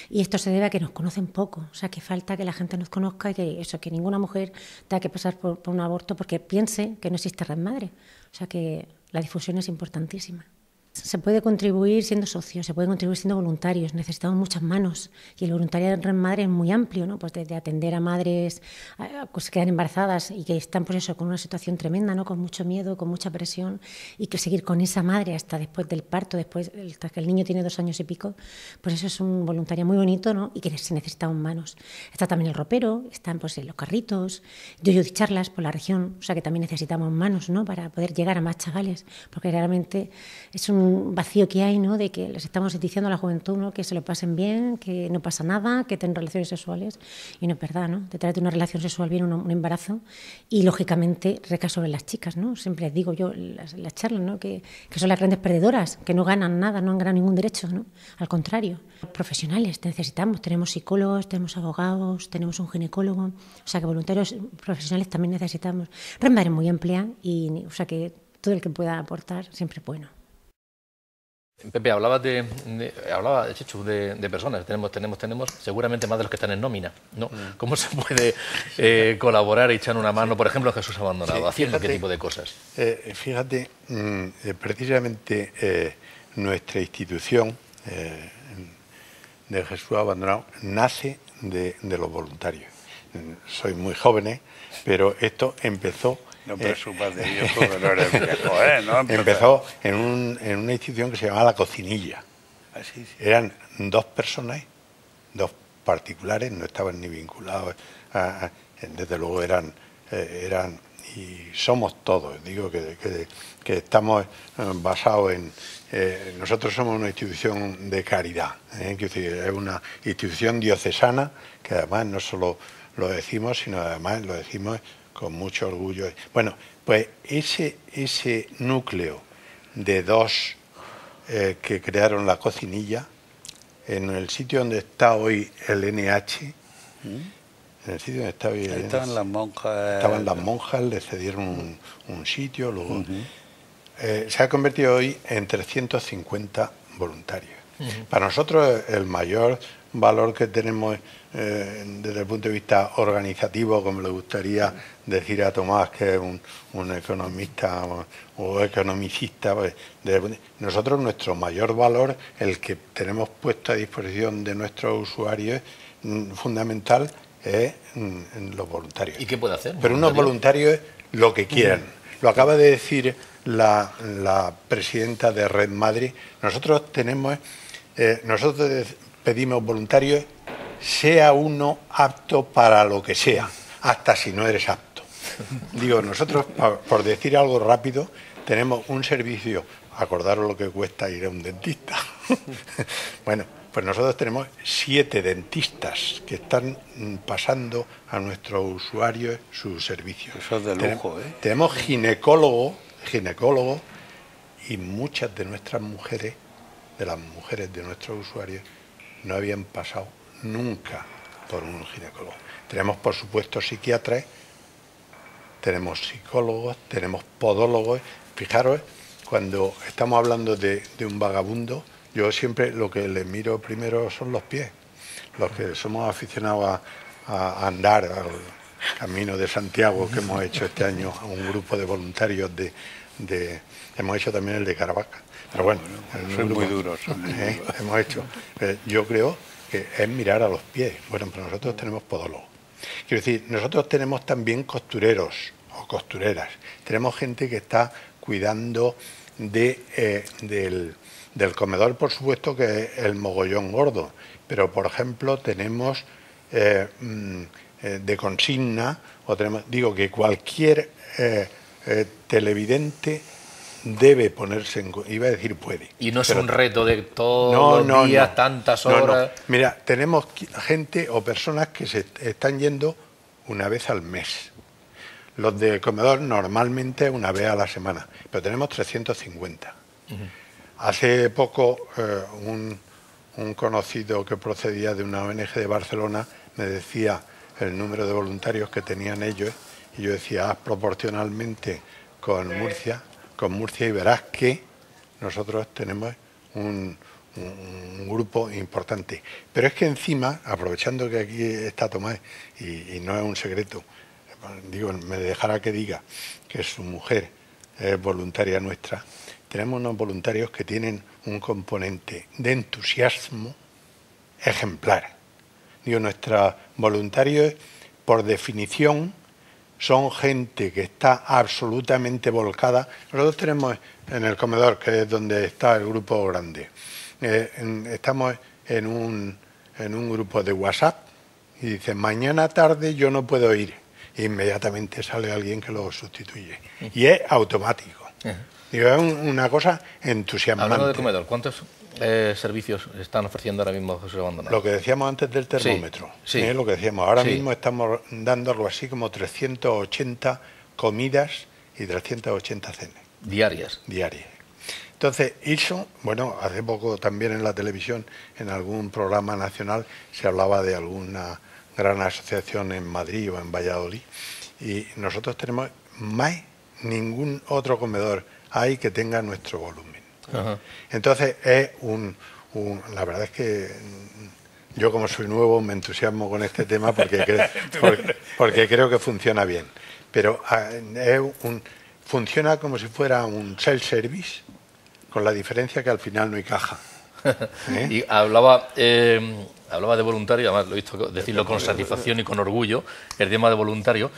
Y esto se debe a que nos conocen poco, o sea, que falta que la gente nos conozca y que ninguna mujer tenga que pasar por un aborto porque piense que no existe Red Madre. O sea, que la difusión es importantísima. Se puede contribuir siendo socios, se puede contribuir siendo voluntarios. Necesitamos muchas manos y el voluntariado en Red Madre es muy amplio, ¿no? Pues desde atender a madres que se quedan embarazadas y que están por eso con una situación tremenda, ¿no? Con mucho miedo, con mucha presión y que seguir con esa madre hasta después del parto, hasta que el niño tiene 2 años y pico, pues eso es un voluntariado muy bonito, ¿no? Y que se necesitan manos. Está también el ropero, están pues los carritos, yo charlas por la región, o sea que también necesitamos manos, ¿no? Para poder llegar a más chavales, porque realmente es un vacío que hay, ¿no? De que les estamos diciendo a la juventud, ¿no? Que se lo pasen bien, que no pasa nada, que tengan relaciones sexuales y no es verdad, ¿no? Detrás de una relación sexual viene un embarazo y lógicamente recae sobre las chicas, ¿no? Siempre les digo yo las charlas, ¿no? Que son las grandes perdedoras, que no ganan nada, no han ganado ningún derecho, ¿no? Al contrario, profesionales necesitamos, tenemos psicólogos, tenemos abogados, tenemos un ginecólogo, o sea que voluntarios profesionales también necesitamos. Red Madre es muy amplia y o sea que todo el que pueda aportar siempre es bueno. Pepe, hablaba Chechu, de personas. Tenemos seguramente más de los que están en nómina, ¿no? ¿Cómo se puede colaborar y echar una mano, por ejemplo, Jesús Abandonado? Sí, ¿Haciendo fíjate, qué tipo de cosas? Fíjate, precisamente nuestra institución de Jesús Abandonado nace de los voluntarios. Soy muy jóvenes, pero esto empezó... No presumas de ello porque no eres viejo, ¿eh? No, empezó en una institución que se llamaba La Cocinilla. Así, sí. Eran 2 personas, 2 particulares, no estaban ni vinculados, desde luego eran y somos todos, digo que estamos basados en... nosotros somos una institución de caridad, es una institución diocesana que además no solo lo decimos, sino además lo decimos con mucho orgullo. Bueno, pues ese núcleo de 2 que crearon La Cocinilla, en el sitio donde está hoy el NH, en el sitio donde está hoy el NH, estaban las monjas. Estaban las monjas, le cedieron un sitio, luego se ha convertido hoy en 350 voluntarios. Para nosotros el mayor valor que tenemos desde el punto de vista organizativo, como le gustaría decir a Tomás, que es un economista o economicista, pues, nosotros nuestro mayor valor, el que tenemos puesto a disposición de nuestros usuarios, fundamental, es los voluntarios. ¿Y qué puede hacer? Pero unos voluntarios lo que quieran. Lo acaba de decir la presidenta de Red Madrid. Nosotros pedimos voluntarios, sea uno apto para lo que sea, hasta si no eres apto. Digo, nosotros, por decir algo rápido, tenemos un servicio, acordaros lo que cuesta ir a un dentista. Bueno, pues nosotros tenemos 7 dentistas que están pasando a nuestros usuarios sus servicios. Eso es de lujo, ¿eh? Tenemos ginecólogos, y muchas de nuestras mujeres, de las mujeres de nuestros usuarios, no habían pasado nunca por un ginecólogo. Tenemos, por supuesto, psiquiatras, tenemos psicólogos, tenemos podólogos. Fijaros, cuando estamos hablando de un vagabundo, yo siempre lo que le miro primero son los pies. Los que somos aficionados a andar al Camino de Santiago, que hemos hecho este año a un grupo de voluntarios hemos hecho también el de Caravaca. Pero bueno, son muy duros. Hemos hecho. Yo creo que es mirar a los pies. Bueno, pero nosotros tenemos podólogos. Quiero decir, nosotros tenemos también costureros o costureras. Tenemos gente que está cuidando del comedor, por supuesto, que es el mogollón gordo. Pero, por ejemplo, tenemos de consigna, o tenemos, digo que cualquier televidente debe ponerse iba a decir puede. Y no es un reto de todos los días, tantas horas. No. Mira, tenemos gente o personas que se están yendo una vez al mes. Los de comedor normalmente una vez a la semana, pero tenemos 350. Hace poco un conocido que procedía de una ONG de Barcelona me decía el número de voluntarios que tenían ellos, y yo decía, proporcionalmente con Murcia, y verás que nosotros tenemos un grupo importante. Pero es que encima, aprovechando que aquí está Tomás, y no es un secreto, digo, me dejará que diga que su mujer es voluntaria nuestra, tenemos unos voluntarios que tienen un componente de entusiasmo ejemplar. Digo, nuestros voluntarios, por definición, son gente que está absolutamente volcada. Nosotros tenemos en el comedor, que es donde está el grupo grande, estamos en un grupo de WhatsApp y dicen, mañana tarde yo no puedo ir. E inmediatamente sale alguien que lo sustituye. Y es automático. Digo, es una cosa entusiasmante. Hablando de comedor, ¿cuántos servicios están ofreciendo ahora mismo Jesús Abandonado? Lo que decíamos antes del termómetro. Sí. Lo que decíamos. Ahora mismo estamos dando algo así como 380 comidas y 380 cenas. Diarias. Entonces, eso, bueno, hace poco también en la televisión, en algún programa nacional, se hablaba de alguna gran asociación en Madrid o en Valladolid, y nosotros tenemos más ningún otro comedor hay que tenga nuestro volumen. Ajá. Entonces la verdad es que yo, como soy nuevo, me entusiasmo con este tema porque creo que funciona bien. Pero funciona como si fuera un self-service, con la diferencia que al final no hay caja. Y hablaba de voluntario, además lo he visto decirlo con satisfacción y con orgullo, el tema de voluntario,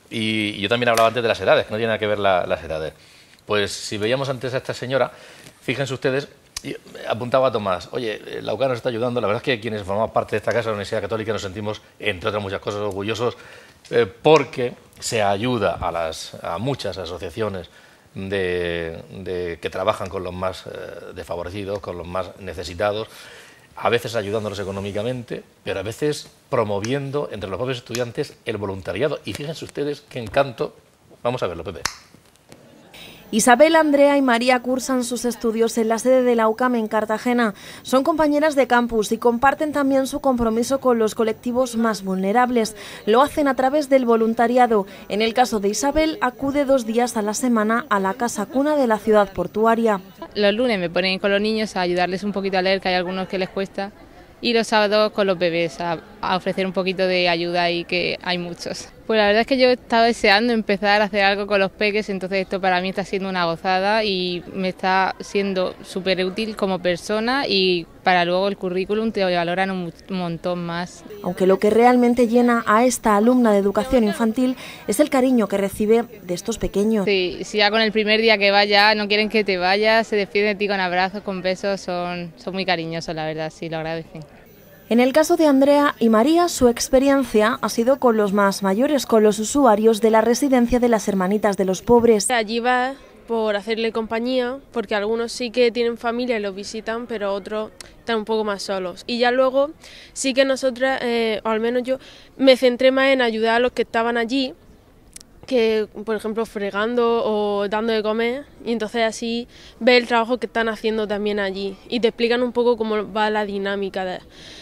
y yo también hablaba antes de las edades, que no tiene nada que ver las edades. Pues si veíamos antes a esta señora, fíjense ustedes, y apuntaba a Tomás, oye, la UCA nos está ayudando, la verdad es que quienes formamos parte de esta casa, la Universidad Católica, nos sentimos, entre otras muchas cosas, orgullosos, porque se ayuda a muchas asociaciones que trabajan con los más desfavorecidos, con los más necesitados, a veces ayudándolos económicamente, pero a veces promoviendo entre los propios estudiantes el voluntariado. Y fíjense ustedes qué encanto. Vamos a verlo, Pepe. Isabel, Andrea y María cursan sus estudios en la sede de la UCAM en Cartagena. Son compañeras de campus y comparten también su compromiso con los colectivos más vulnerables. Lo hacen a través del voluntariado. En el caso de Isabel, acude 2 días a la semana a la casa cuna de la ciudad portuaria. Los lunes me ponen con los niños a ayudarles un poquito a leer, que hay algunos que les cuesta. Y los sábados con los bebés a ofrecer un poquito de ayuda y que hay muchos. Pues la verdad es que yo he estado deseando empezar a hacer algo con los peques, entonces esto para mí está siendo una gozada y me está siendo súper útil como persona y para luego el currículum te valoran un montón más. Aunque lo que realmente llena a esta alumna de educación infantil es el cariño que recibe de estos pequeños. Sí, si ya con el primer día que vaya no quieren que te vayas, se despiden de ti con abrazos, con besos, son muy cariñosos, la verdad, sí, lo agradecen. En el caso de Andrea y María, su experiencia ha sido con los más mayores, con los usuarios de la residencia de las Hermanitas de los Pobres. Allí va por hacerle compañía, porque algunos sí que tienen familia y los visitan, pero otros están un poco más solos. Y ya luego sí que nosotras, o al menos yo, me centré más en ayudar a los que estaban allí, que por ejemplo fregando o dando de comer, y entonces así ves el trabajo que están haciendo también allí y te explican un poco cómo va la dinámica.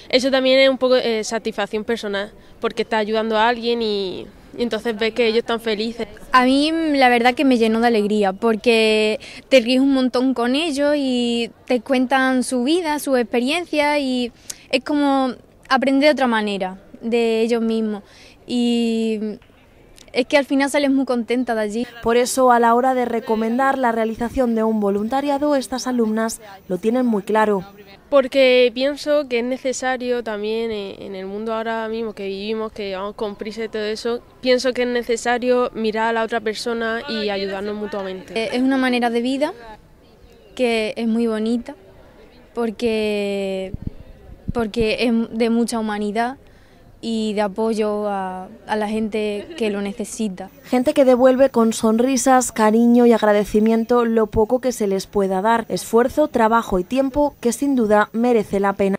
Eso también es un poco satisfacción personal, porque estás ayudando a alguien y entonces ves que ellos están felices. A mí la verdad que me llenó de alegría, porque te ríes un montón con ellos y te cuentan su vida, su experiencia, y es como aprender de otra manera de ellos mismos. Y es que al final sales muy contenta de allí. Por eso, a la hora de recomendar la realización de un voluntariado, estas alumnas lo tienen muy claro. Porque pienso que es necesario también en el mundo ahora mismo que vivimos, que vamos con prisa y todo eso, pienso que es necesario mirar a la otra persona y ayudarnos mutuamente. Es una manera de vida que es muy bonita, porque es de mucha humanidad y de apoyo a la gente que lo necesita. Gente que devuelve con sonrisas, cariño y agradecimiento lo poco que se les pueda dar. Esfuerzo, trabajo y tiempo que sin duda merece la pena.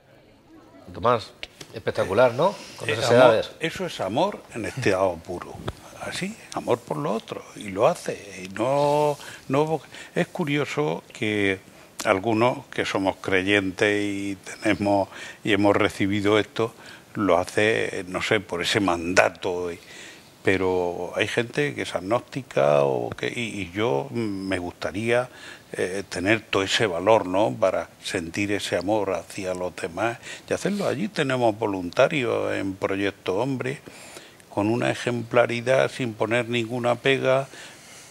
Tomás, espectacular, ¿no? Con esas edades. Eso es amor en estado puro. Así, amor por lo otro. Y lo hace. Y no es curioso que algunos que somos creyentes y hemos recibido esto, lo hace, no sé, por ese mandato, pero hay gente que es agnóstica y yo me gustaría tener todo ese valor, ¿no?, para sentir ese amor hacia los demás y hacerlo. Allí tenemos voluntarios en Proyecto Hombre, con una ejemplaridad, sin poner ninguna pega,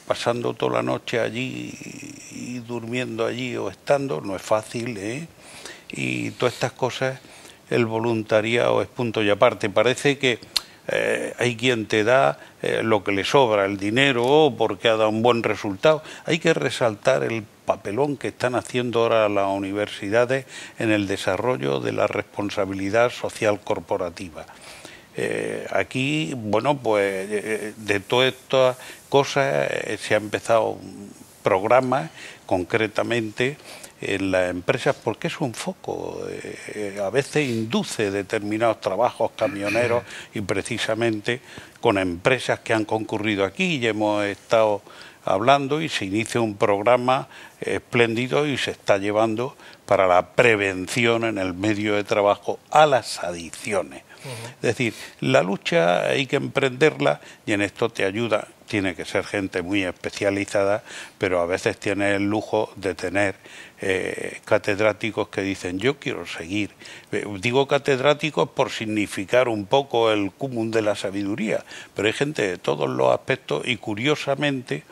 pasando toda la noche allí y durmiendo allí o estando, no es fácil, y todas estas cosas. El voluntariado es punto y aparte. Parece que hay quien te da lo que le sobra, el dinero, porque ha dado un buen resultado. Hay que resaltar el papelón que están haciendo ahora las universidades en el desarrollo de la responsabilidad social corporativa. Aquí, bueno, pues de todas estas cosas se ha empezado un programa concretamente en las empresas, porque es un foco, a veces induce determinados trabajos camioneros, y precisamente con empresas que han concurrido aquí y hemos estado hablando, y se inicia un programa espléndido y se está llevando para la prevención en el medio de trabajo a las adicciones. Es decir, la lucha hay que emprenderla y en esto te ayuda, tiene que ser gente muy especializada, pero a veces tiene el lujo de tener catedráticos que dicen yo quiero seguir. Digo catedráticos por significar un poco el cúmulo de la sabiduría, pero hay gente de todos los aspectos y curiosamente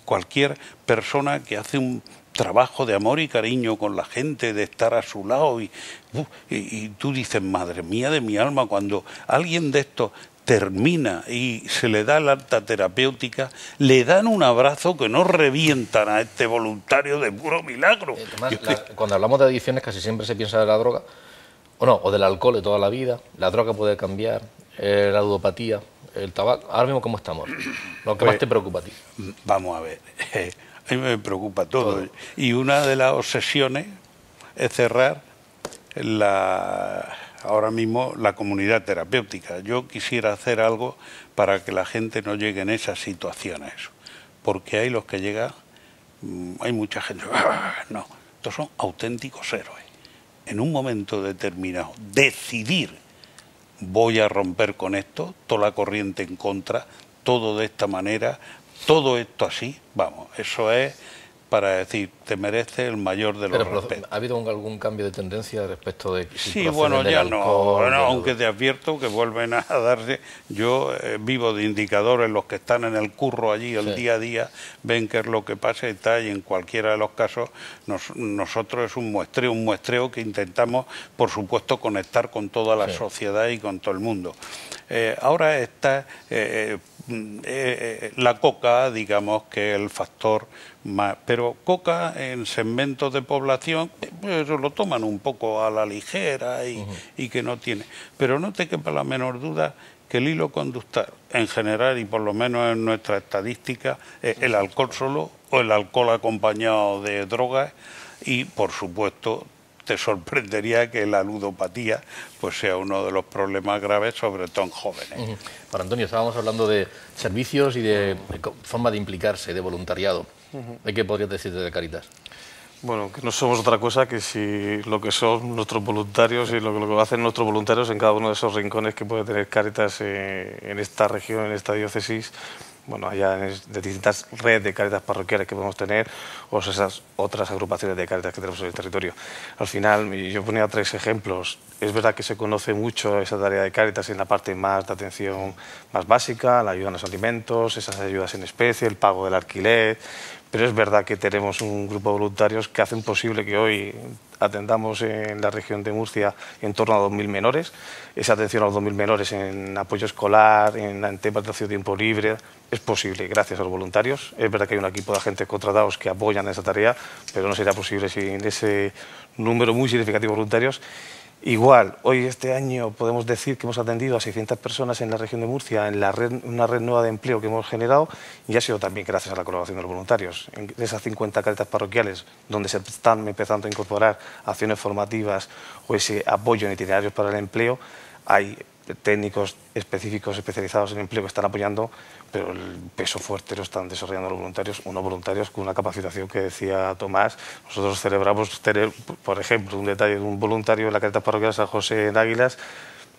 cualquier persona que hace un trabajo de amor y cariño con la gente, de estar a su lado y tú dices, madre mía de mi alma, cuando alguien de estos termina y se le da la alta terapéutica, le dan un abrazo que no revientan a este voluntario de puro milagro. Tomás, cuando hablamos de adicciones casi siempre se piensa de la droga, o del alcohol de toda la vida. La droga puede cambiar, la ludopatía, el tabaco. Ahora mismo, ¿cómo estamos? Lo que más te preocupa a ti. Vamos a ver, a mí me preocupa todo. Y una de las obsesiones es cerrar ahora mismo la comunidad terapéutica. Yo quisiera hacer algo para que la gente no llegue en esas situaciones, porque hay los que llegan, hay mucha gente, no, estos son auténticos héroes. En un momento determinado, decidir, voy a romper con esto, toda la corriente en contra, todo de esta manera, todo esto así, vamos, eso es para decir, te merece el mayor de los respetos. ¿Ha habido algún cambio de tendencia respecto de...? Sí, bueno, ya no, aunque te advierto que vuelven a darse... Yo vivo de indicadores, los que están en el curro allí, el día a día, ven qué es lo que pasa y tal, y en cualquiera de los casos nosotros es un muestreo que intentamos, por supuesto, conectar con toda la sociedad y con todo el mundo. Ahora está la coca, digamos, que es el factor más... Pero coca en segmentos de población pues lo toman un poco a la ligera y que no tiene. Pero no te quepa la menor duda que el hilo conductual en general y por lo menos en nuestra estadística el alcohol solo o el alcohol acompañado de drogas y por supuesto te sorprendería que la ludopatía pues sea uno de los problemas graves, sobre todo en jóvenes. Para Antonio, estábamos hablando de servicios y de forma de implicarse, de voluntariado. ¿De qué podrías decir de Cáritas? Bueno, que no somos otra cosa que si lo que son nuestros voluntarios y lo que hacen nuestros voluntarios en cada uno de esos rincones que puede tener Cáritas en esta región, en esta diócesis. Bueno, allá de distintas redes de Cáritas parroquiales que podemos tener o esas otras agrupaciones de Cáritas que tenemos en el territorio. Al final, yo ponía 3 ejemplos. Es verdad que se conoce mucho esa tarea de Cáritas en la parte más de atención más básica, la ayuda en los alimentos, esas ayudas en especie, el pago del alquiler, pero es verdad que tenemos un grupo de voluntarios que hacen posible que hoy atendamos en la región de Murcia en torno a 2.000 menores. Esa atención a los 2.000 menores en apoyo escolar, en temas de ocio tiempo libre, es posible gracias a los voluntarios. Es verdad que hay un equipo de agentes contratados que apoyan esa tarea, pero no sería posible sin ese número muy significativo de voluntarios. Igual, hoy este año podemos decir que hemos atendido a 600 personas en la región de Murcia en una red nueva de empleo que hemos generado y ha sido también gracias a la colaboración de los voluntarios. En esas 50 Cáritas parroquiales donde se están empezando a incorporar acciones formativas o ese apoyo en itinerarios para el empleo, hay técnicos específicos especializados en empleo que están apoyando, pero el peso fuerte lo están desarrollando los voluntarios, unos voluntarios con una capacitación que decía Tomás. Nosotros celebramos tener, por ejemplo, un detalle de un voluntario en la Cáritas parroquial San José en Águilas,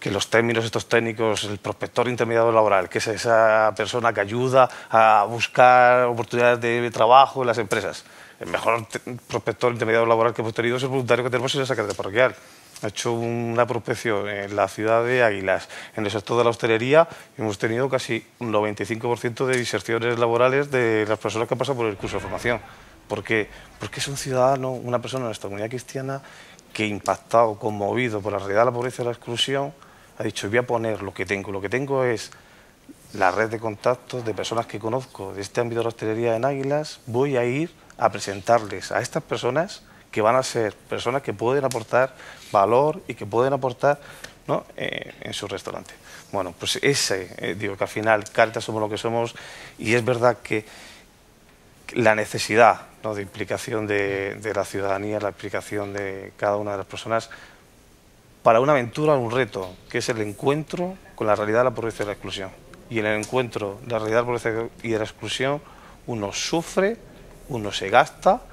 que los términos, estos técnicos, el prospector intermediador laboral, que es esa persona que ayuda a buscar oportunidades de trabajo en las empresas. El mejor prospector intermediador laboral que hemos tenido es el voluntario que tenemos en esa Cáritas parroquial. Ha hecho una prospección en la ciudad de Águilas, en el sector de la hostelería, y hemos tenido casi un 95% de inserciones laborales de las personas que han pasado por el curso de formación. ¿Por qué? Porque es un ciudadano, una persona de nuestra comunidad cristiana que, impactado, conmovido por la realidad de la pobreza y la exclusión, ha dicho, voy a poner lo que tengo. Lo que tengo es la red de contactos de personas que conozco de este ámbito de la hostelería en Águilas, voy a ir a presentarles a estas personas que van a ser personas que pueden aportar valor y que pueden aportar, ¿no?, en su restaurante. Bueno, pues digo que al final Cáritas somos lo que somos y es verdad que la necesidad, ¿no?, de implicación de la ciudadanía, la implicación de cada una de las personas para una aventura, un reto, que es el encuentro con la realidad de la pobreza y la exclusión. Y en el encuentro de la realidad de la pobreza y de la exclusión uno sufre, uno se gasta,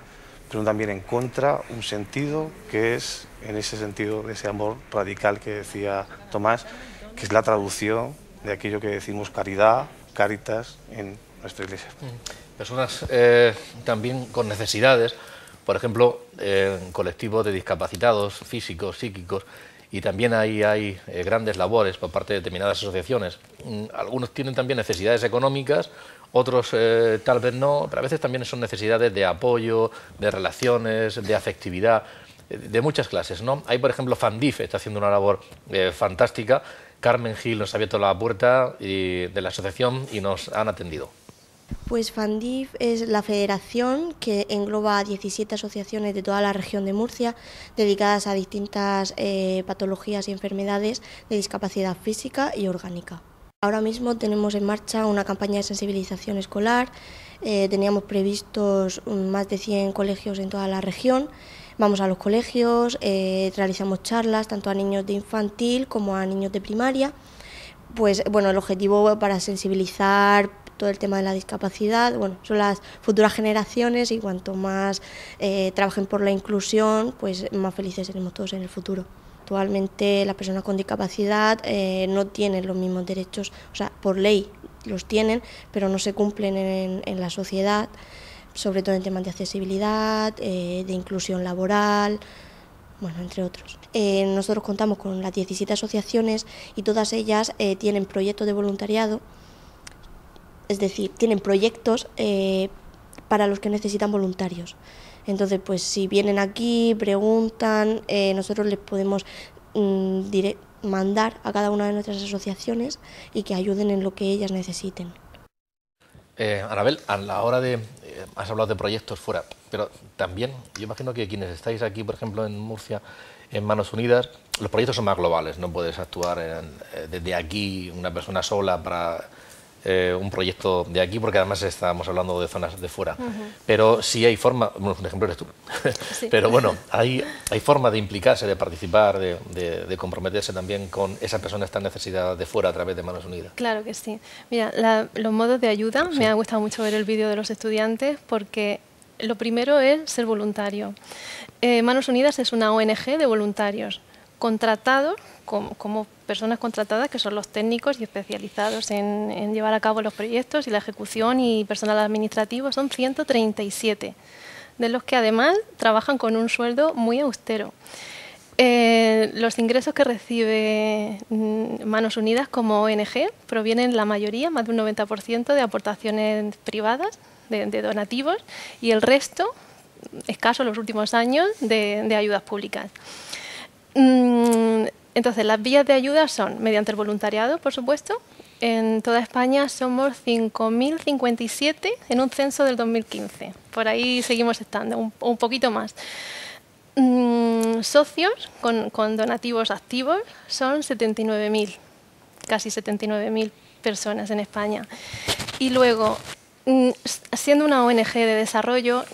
pero también encuentra un sentido que es, en ese sentido, de ese amor radical que decía Tomás, que es la traducción de aquello que decimos caridad, caritas, en nuestra iglesia. Personas también con necesidades, por ejemplo, colectivos de discapacitados físicos, psíquicos, y también ahí hay grandes labores por parte de determinadas asociaciones. Algunos tienen también necesidades económicas, otros tal vez no, pero a veces también son necesidades de apoyo, de relaciones, de afectividad, de muchas clases, ¿no? Hay, por ejemplo, Fandif está haciendo una labor fantástica. Carmen Gil nos ha abierto la puerta de la asociación y nos han atendido. Pues Fandif es la federación que engloba a 17 asociaciones de toda la región de Murcia dedicadas a distintas patologías y enfermedades de discapacidad física y orgánica. Ahora mismo tenemos en marcha una campaña de sensibilización escolar, teníamos previstos más de 100 colegios en toda la región. Vamos a los colegios, realizamos charlas tanto a niños de infantil como a niños de primaria. Pues bueno, el objetivo para sensibilizar todo el tema de la discapacidad, bueno, son las futuras generaciones y cuanto más trabajen por la inclusión, pues más felices seremos todos en el futuro. Actualmente las personas con discapacidad no tienen los mismos derechos, o sea, por ley los tienen, pero no se cumplen en la sociedad, sobre todo en temas de accesibilidad, de inclusión laboral, bueno, entre otros. Nosotros contamos con las 17 asociaciones y todas ellas tienen proyectos de voluntariado, es decir, tienen proyectos para los que necesitan voluntarios. Entonces, pues si vienen aquí, preguntan, nosotros les podemos mandar a cada una de nuestras asociaciones y que ayuden en lo que ellas necesiten. Anabel, a la hora de... has hablado de proyectos fuera, pero también, yo imagino que quienes estáis aquí, por ejemplo, en Murcia, en Manos Unidas, los proyectos son más globales, no puedes actuar desde aquí, una persona sola para... un proyecto de aquí, porque además estábamos hablando de zonas de fuera, pero sí hay forma, bueno, un ejemplo eres tú, sí. Pero bueno, hay forma de implicarse, de participar, de comprometerse también con esa persona que está en necesidad de fuera a través de Manos Unidas. Claro que sí. Mira, los modos de ayuda, sí. Me ha gustado mucho ver el vídeo de los estudiantes porque lo primero es ser voluntario. Manos Unidas es una ONG de voluntarios contratados como personas contratadas, que son los técnicos y especializados en llevar a cabo los proyectos y la ejecución, y personal administrativo son 137, de los que además trabajan con un sueldo muy austero. Los ingresos que recibe Manos Unidas como ONG provienen la mayoría, más de un 90%, de aportaciones privadas, de donativos, y el resto, escaso en los últimos años, de ayudas públicas. Entonces, las vías de ayuda son mediante el voluntariado, por supuesto. En toda España somos 5.057 en un censo del 2015. Por ahí seguimos estando, un poquito más. Socios con donativos activos son 79.000, casi 79.000 personas en España. Y luego, siendo una ONG de desarrollo,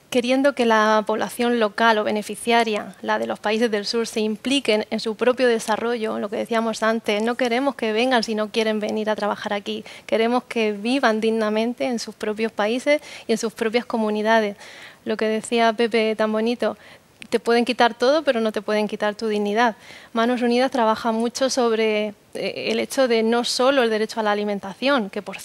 queriendo que la población local o beneficiaria, la de los países del sur, se impliquen en su propio desarrollo, lo que decíamos antes, no queremos que vengan si no quieren venir a trabajar aquí, queremos que vivan dignamente en sus propios países y en sus propias comunidades. Lo que decía Pepe tan bonito, te pueden quitar todo, pero no te pueden quitar tu dignidad. Manos Unidas trabaja mucho sobre el hecho de no solo el derecho a la alimentación, que por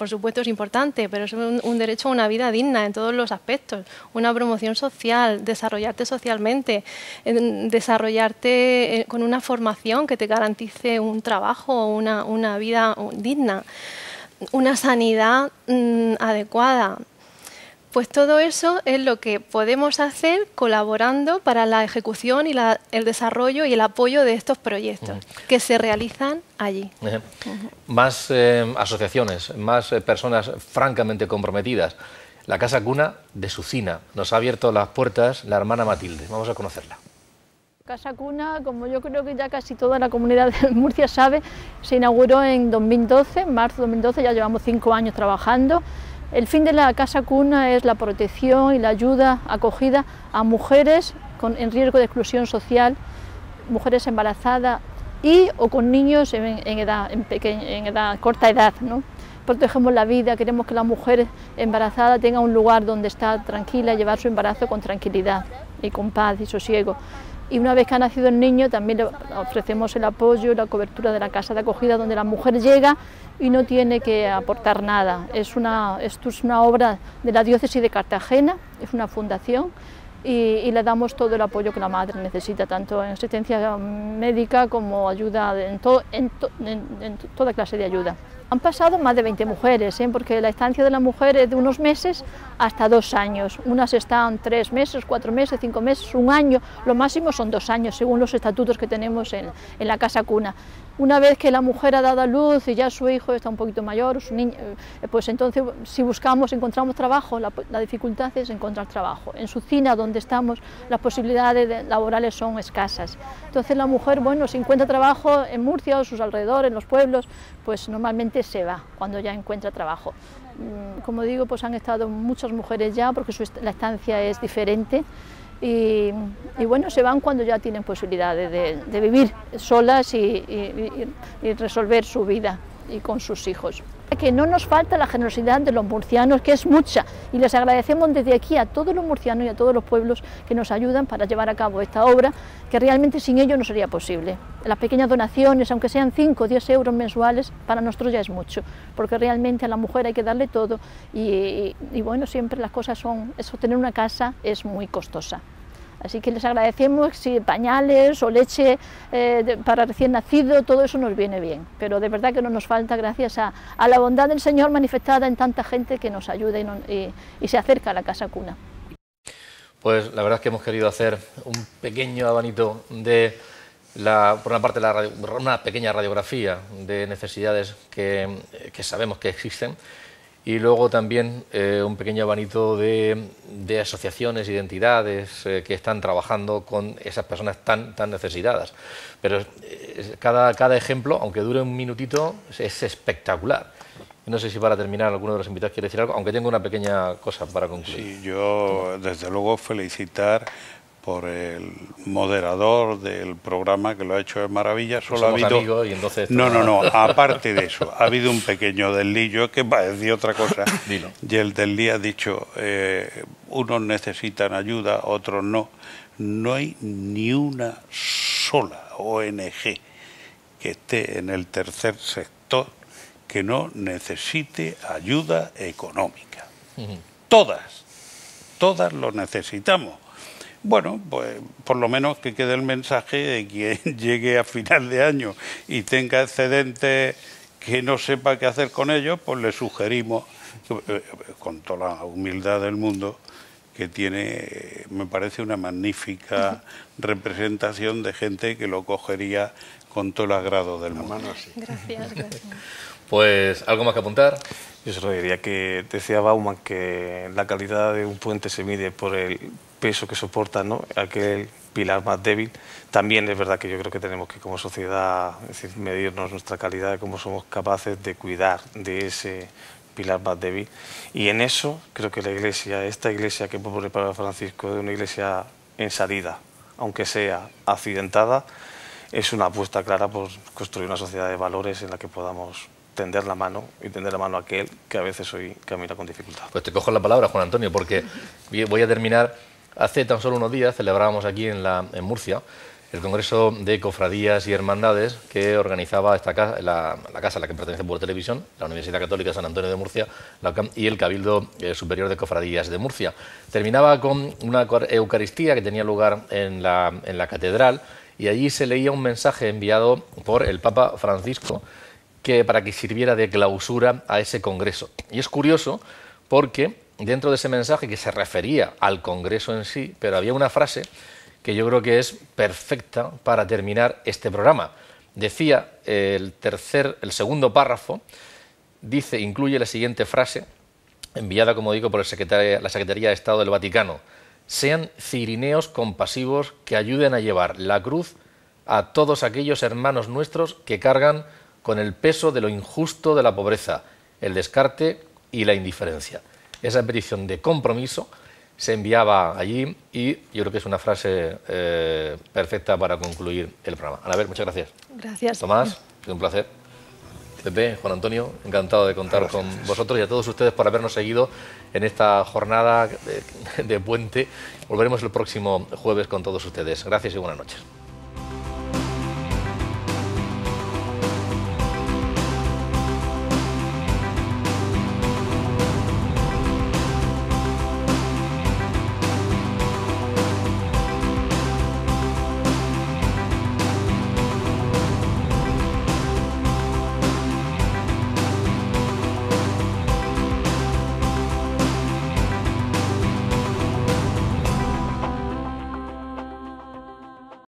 supuesto es importante, pero es un derecho a una vida digna en todos los aspectos, una promoción social, desarrollarte socialmente, desarrollarte con una formación que te garantice un trabajo, una vida digna, una sanidad adecuada. Pues todo eso es lo que podemos hacer colaborando para la ejecución y el desarrollo y el apoyo de estos proyectos que se realizan allí. Más asociaciones, más personas francamente comprometidas. La Casa Cuna de Sucina nos ha abierto las puertas la hermana Matilde. Vamos a conocerla. Casa Cuna, como yo creo que ya casi toda la comunidad de Murcia sabe, se inauguró en 2012, en marzo de 2012, ya llevamos 5 años trabajando. El fin de la Casa Cuna es la protección y la ayuda acogida a mujeres en riesgo de exclusión social, mujeres embarazadas o con niños en corta edad, ¿no? protegemos la vida, queremos que la mujer embarazada tenga un lugar donde estar tranquila, llevar su embarazo con tranquilidad y con paz y sosiego. Y una vez que ha nacido el niño también le ofrecemos el apoyo y la cobertura de la casa de acogida, donde la mujer llega y no tiene que aportar nada. Esto es una obra de la diócesis de Cartagena, es una fundación, y le damos todo el apoyo que la madre necesita, tanto en asistencia médica como ayuda en toda clase de ayuda. Han pasado más de 20 mujeres, porque la estancia de la mujer es de unos meses hasta 2 años. Unas están 3 meses, 4 meses, 5 meses, 1 año, lo máximo son 2 años, según los estatutos que tenemos en la casa cuna. Una vez que la mujer ha dado a luz y ya su hijo está un poquito mayor, su niño, pues entonces si encontramos trabajo, la dificultad es encontrar trabajo. En Sucina, donde estamos, las posibilidades laborales son escasas. Entonces la mujer, bueno, si encuentra trabajo en Murcia o sus alrededores, en los pueblos, pues normalmente se va cuando ya encuentra trabajo. Como digo, pues han estado muchas mujeres ya, porque la estancia es diferente. Y bueno, se van cuando ya tienen posibilidades de vivir solas y resolver su vida y con sus hijos. Que no nos falta la generosidad de los murcianos, que es mucha, y les agradecemos desde aquí a todos los murcianos y a todos los pueblos que nos ayudan para llevar a cabo esta obra, que realmente sin ellos no sería posible. Las pequeñas donaciones, aunque sean 5 o 10 euros mensuales, para nosotros ya es mucho, porque realmente a la mujer hay que darle todo y bueno, siempre las cosas sostener una casa es muy costosa. Así que les agradecemos si pañales o leche para recién nacido, todo eso nos viene bien, pero de verdad que no nos falta, gracias a la bondad del Señor manifestada en tanta gente que nos ayuda y se acerca a la casa cuna. Pues la verdad es que hemos querido hacer un pequeño abanico de, por una parte, una pequeña radiografía de necesidades que sabemos que existen, y luego también un pequeño abanico de asociaciones y de entidades que están trabajando con esas personas tan necesitadas. Pero cada ejemplo, aunque dure un minutito, es espectacular. No sé si para terminar alguno de los invitados quiere decir algo, aunque tengo una pequeña cosa para concluir. Sí, yo desde luego felicitar por el moderador del programa, que lo ha hecho de maravilla. Solo ha habido... amigos y entonces... No, aparte de eso, ha habido un pequeño deslillo, que va a decir otra cosa. Dilo. Y el del día ha dicho, unos necesitan ayuda, otros no. No hay ni una sola ONG que esté en el tercer sector que no necesite ayuda económica. Todas lo necesitamos. Bueno, pues por lo menos que quede el mensaje de quien llegue a final de año y tenga excedentes que no sepa qué hacer con ellos, pues le sugerimos, con toda la humildad del mundo, que tiene, me parece, una magnífica representación de gente que lo cogería con todo el agrado del mundo. Gracias. Pues, ¿algo más que apuntar? Yo solo diría que decía Bauman que la calidad de un puente se mide por el peso que soporta, ¿no?, aquel pilar más débil. También es verdad que yo creo que tenemos que, como sociedad, es decir, medirnos nuestra calidad de cómo somos capaces de cuidar de ese pilar más débil. Y en eso creo que la Iglesia, esta Iglesia que propone el Papa Francisco, es una Iglesia en salida, aunque sea accidentada, es una apuesta clara por construir una sociedad de valores en la que podamos tender la mano y tender la mano a aquel que a veces hoy camina con dificultad. Pues te cojo la palabra, Juan Antonio, porque voy a terminar. Hace tan solo unos días celebrábamos aquí en Murcia el Congreso de Cofradías y Hermandades que organizaba la casa a la que pertenece Puebla Televisión, la Universidad Católica de San Antonio de Murcia, la UCAM, y el Cabildo Superior de Cofradías de Murcia. Terminaba con una Eucaristía que tenía lugar en la catedral, y allí se leía un mensaje enviado por el Papa Francisco para que sirviera de clausura a ese congreso. Y es curioso porque dentro de ese mensaje, que se refería al congreso en sí, pero había una frase que yo creo que es perfecta para terminar este programa. Decía el segundo párrafo, incluye la siguiente frase, enviada, como digo, por la Secretaría de Estado del Vaticano: sean cirineos compasivos que ayuden a llevar la cruz a todos aquellos hermanos nuestros que cargan con el peso de lo injusto de la pobreza, el descarte y la indiferencia. Esa petición de compromiso se enviaba allí, y yo creo que es una frase perfecta para concluir el programa. Anabel, muchas gracias. Gracias. Tomás, ha sido un placer. Pepe, Juan Antonio, encantado de contar con vosotros y a todos ustedes por habernos seguido en esta jornada de puente. Volveremos el próximo jueves con todos ustedes. Gracias y buenas noches.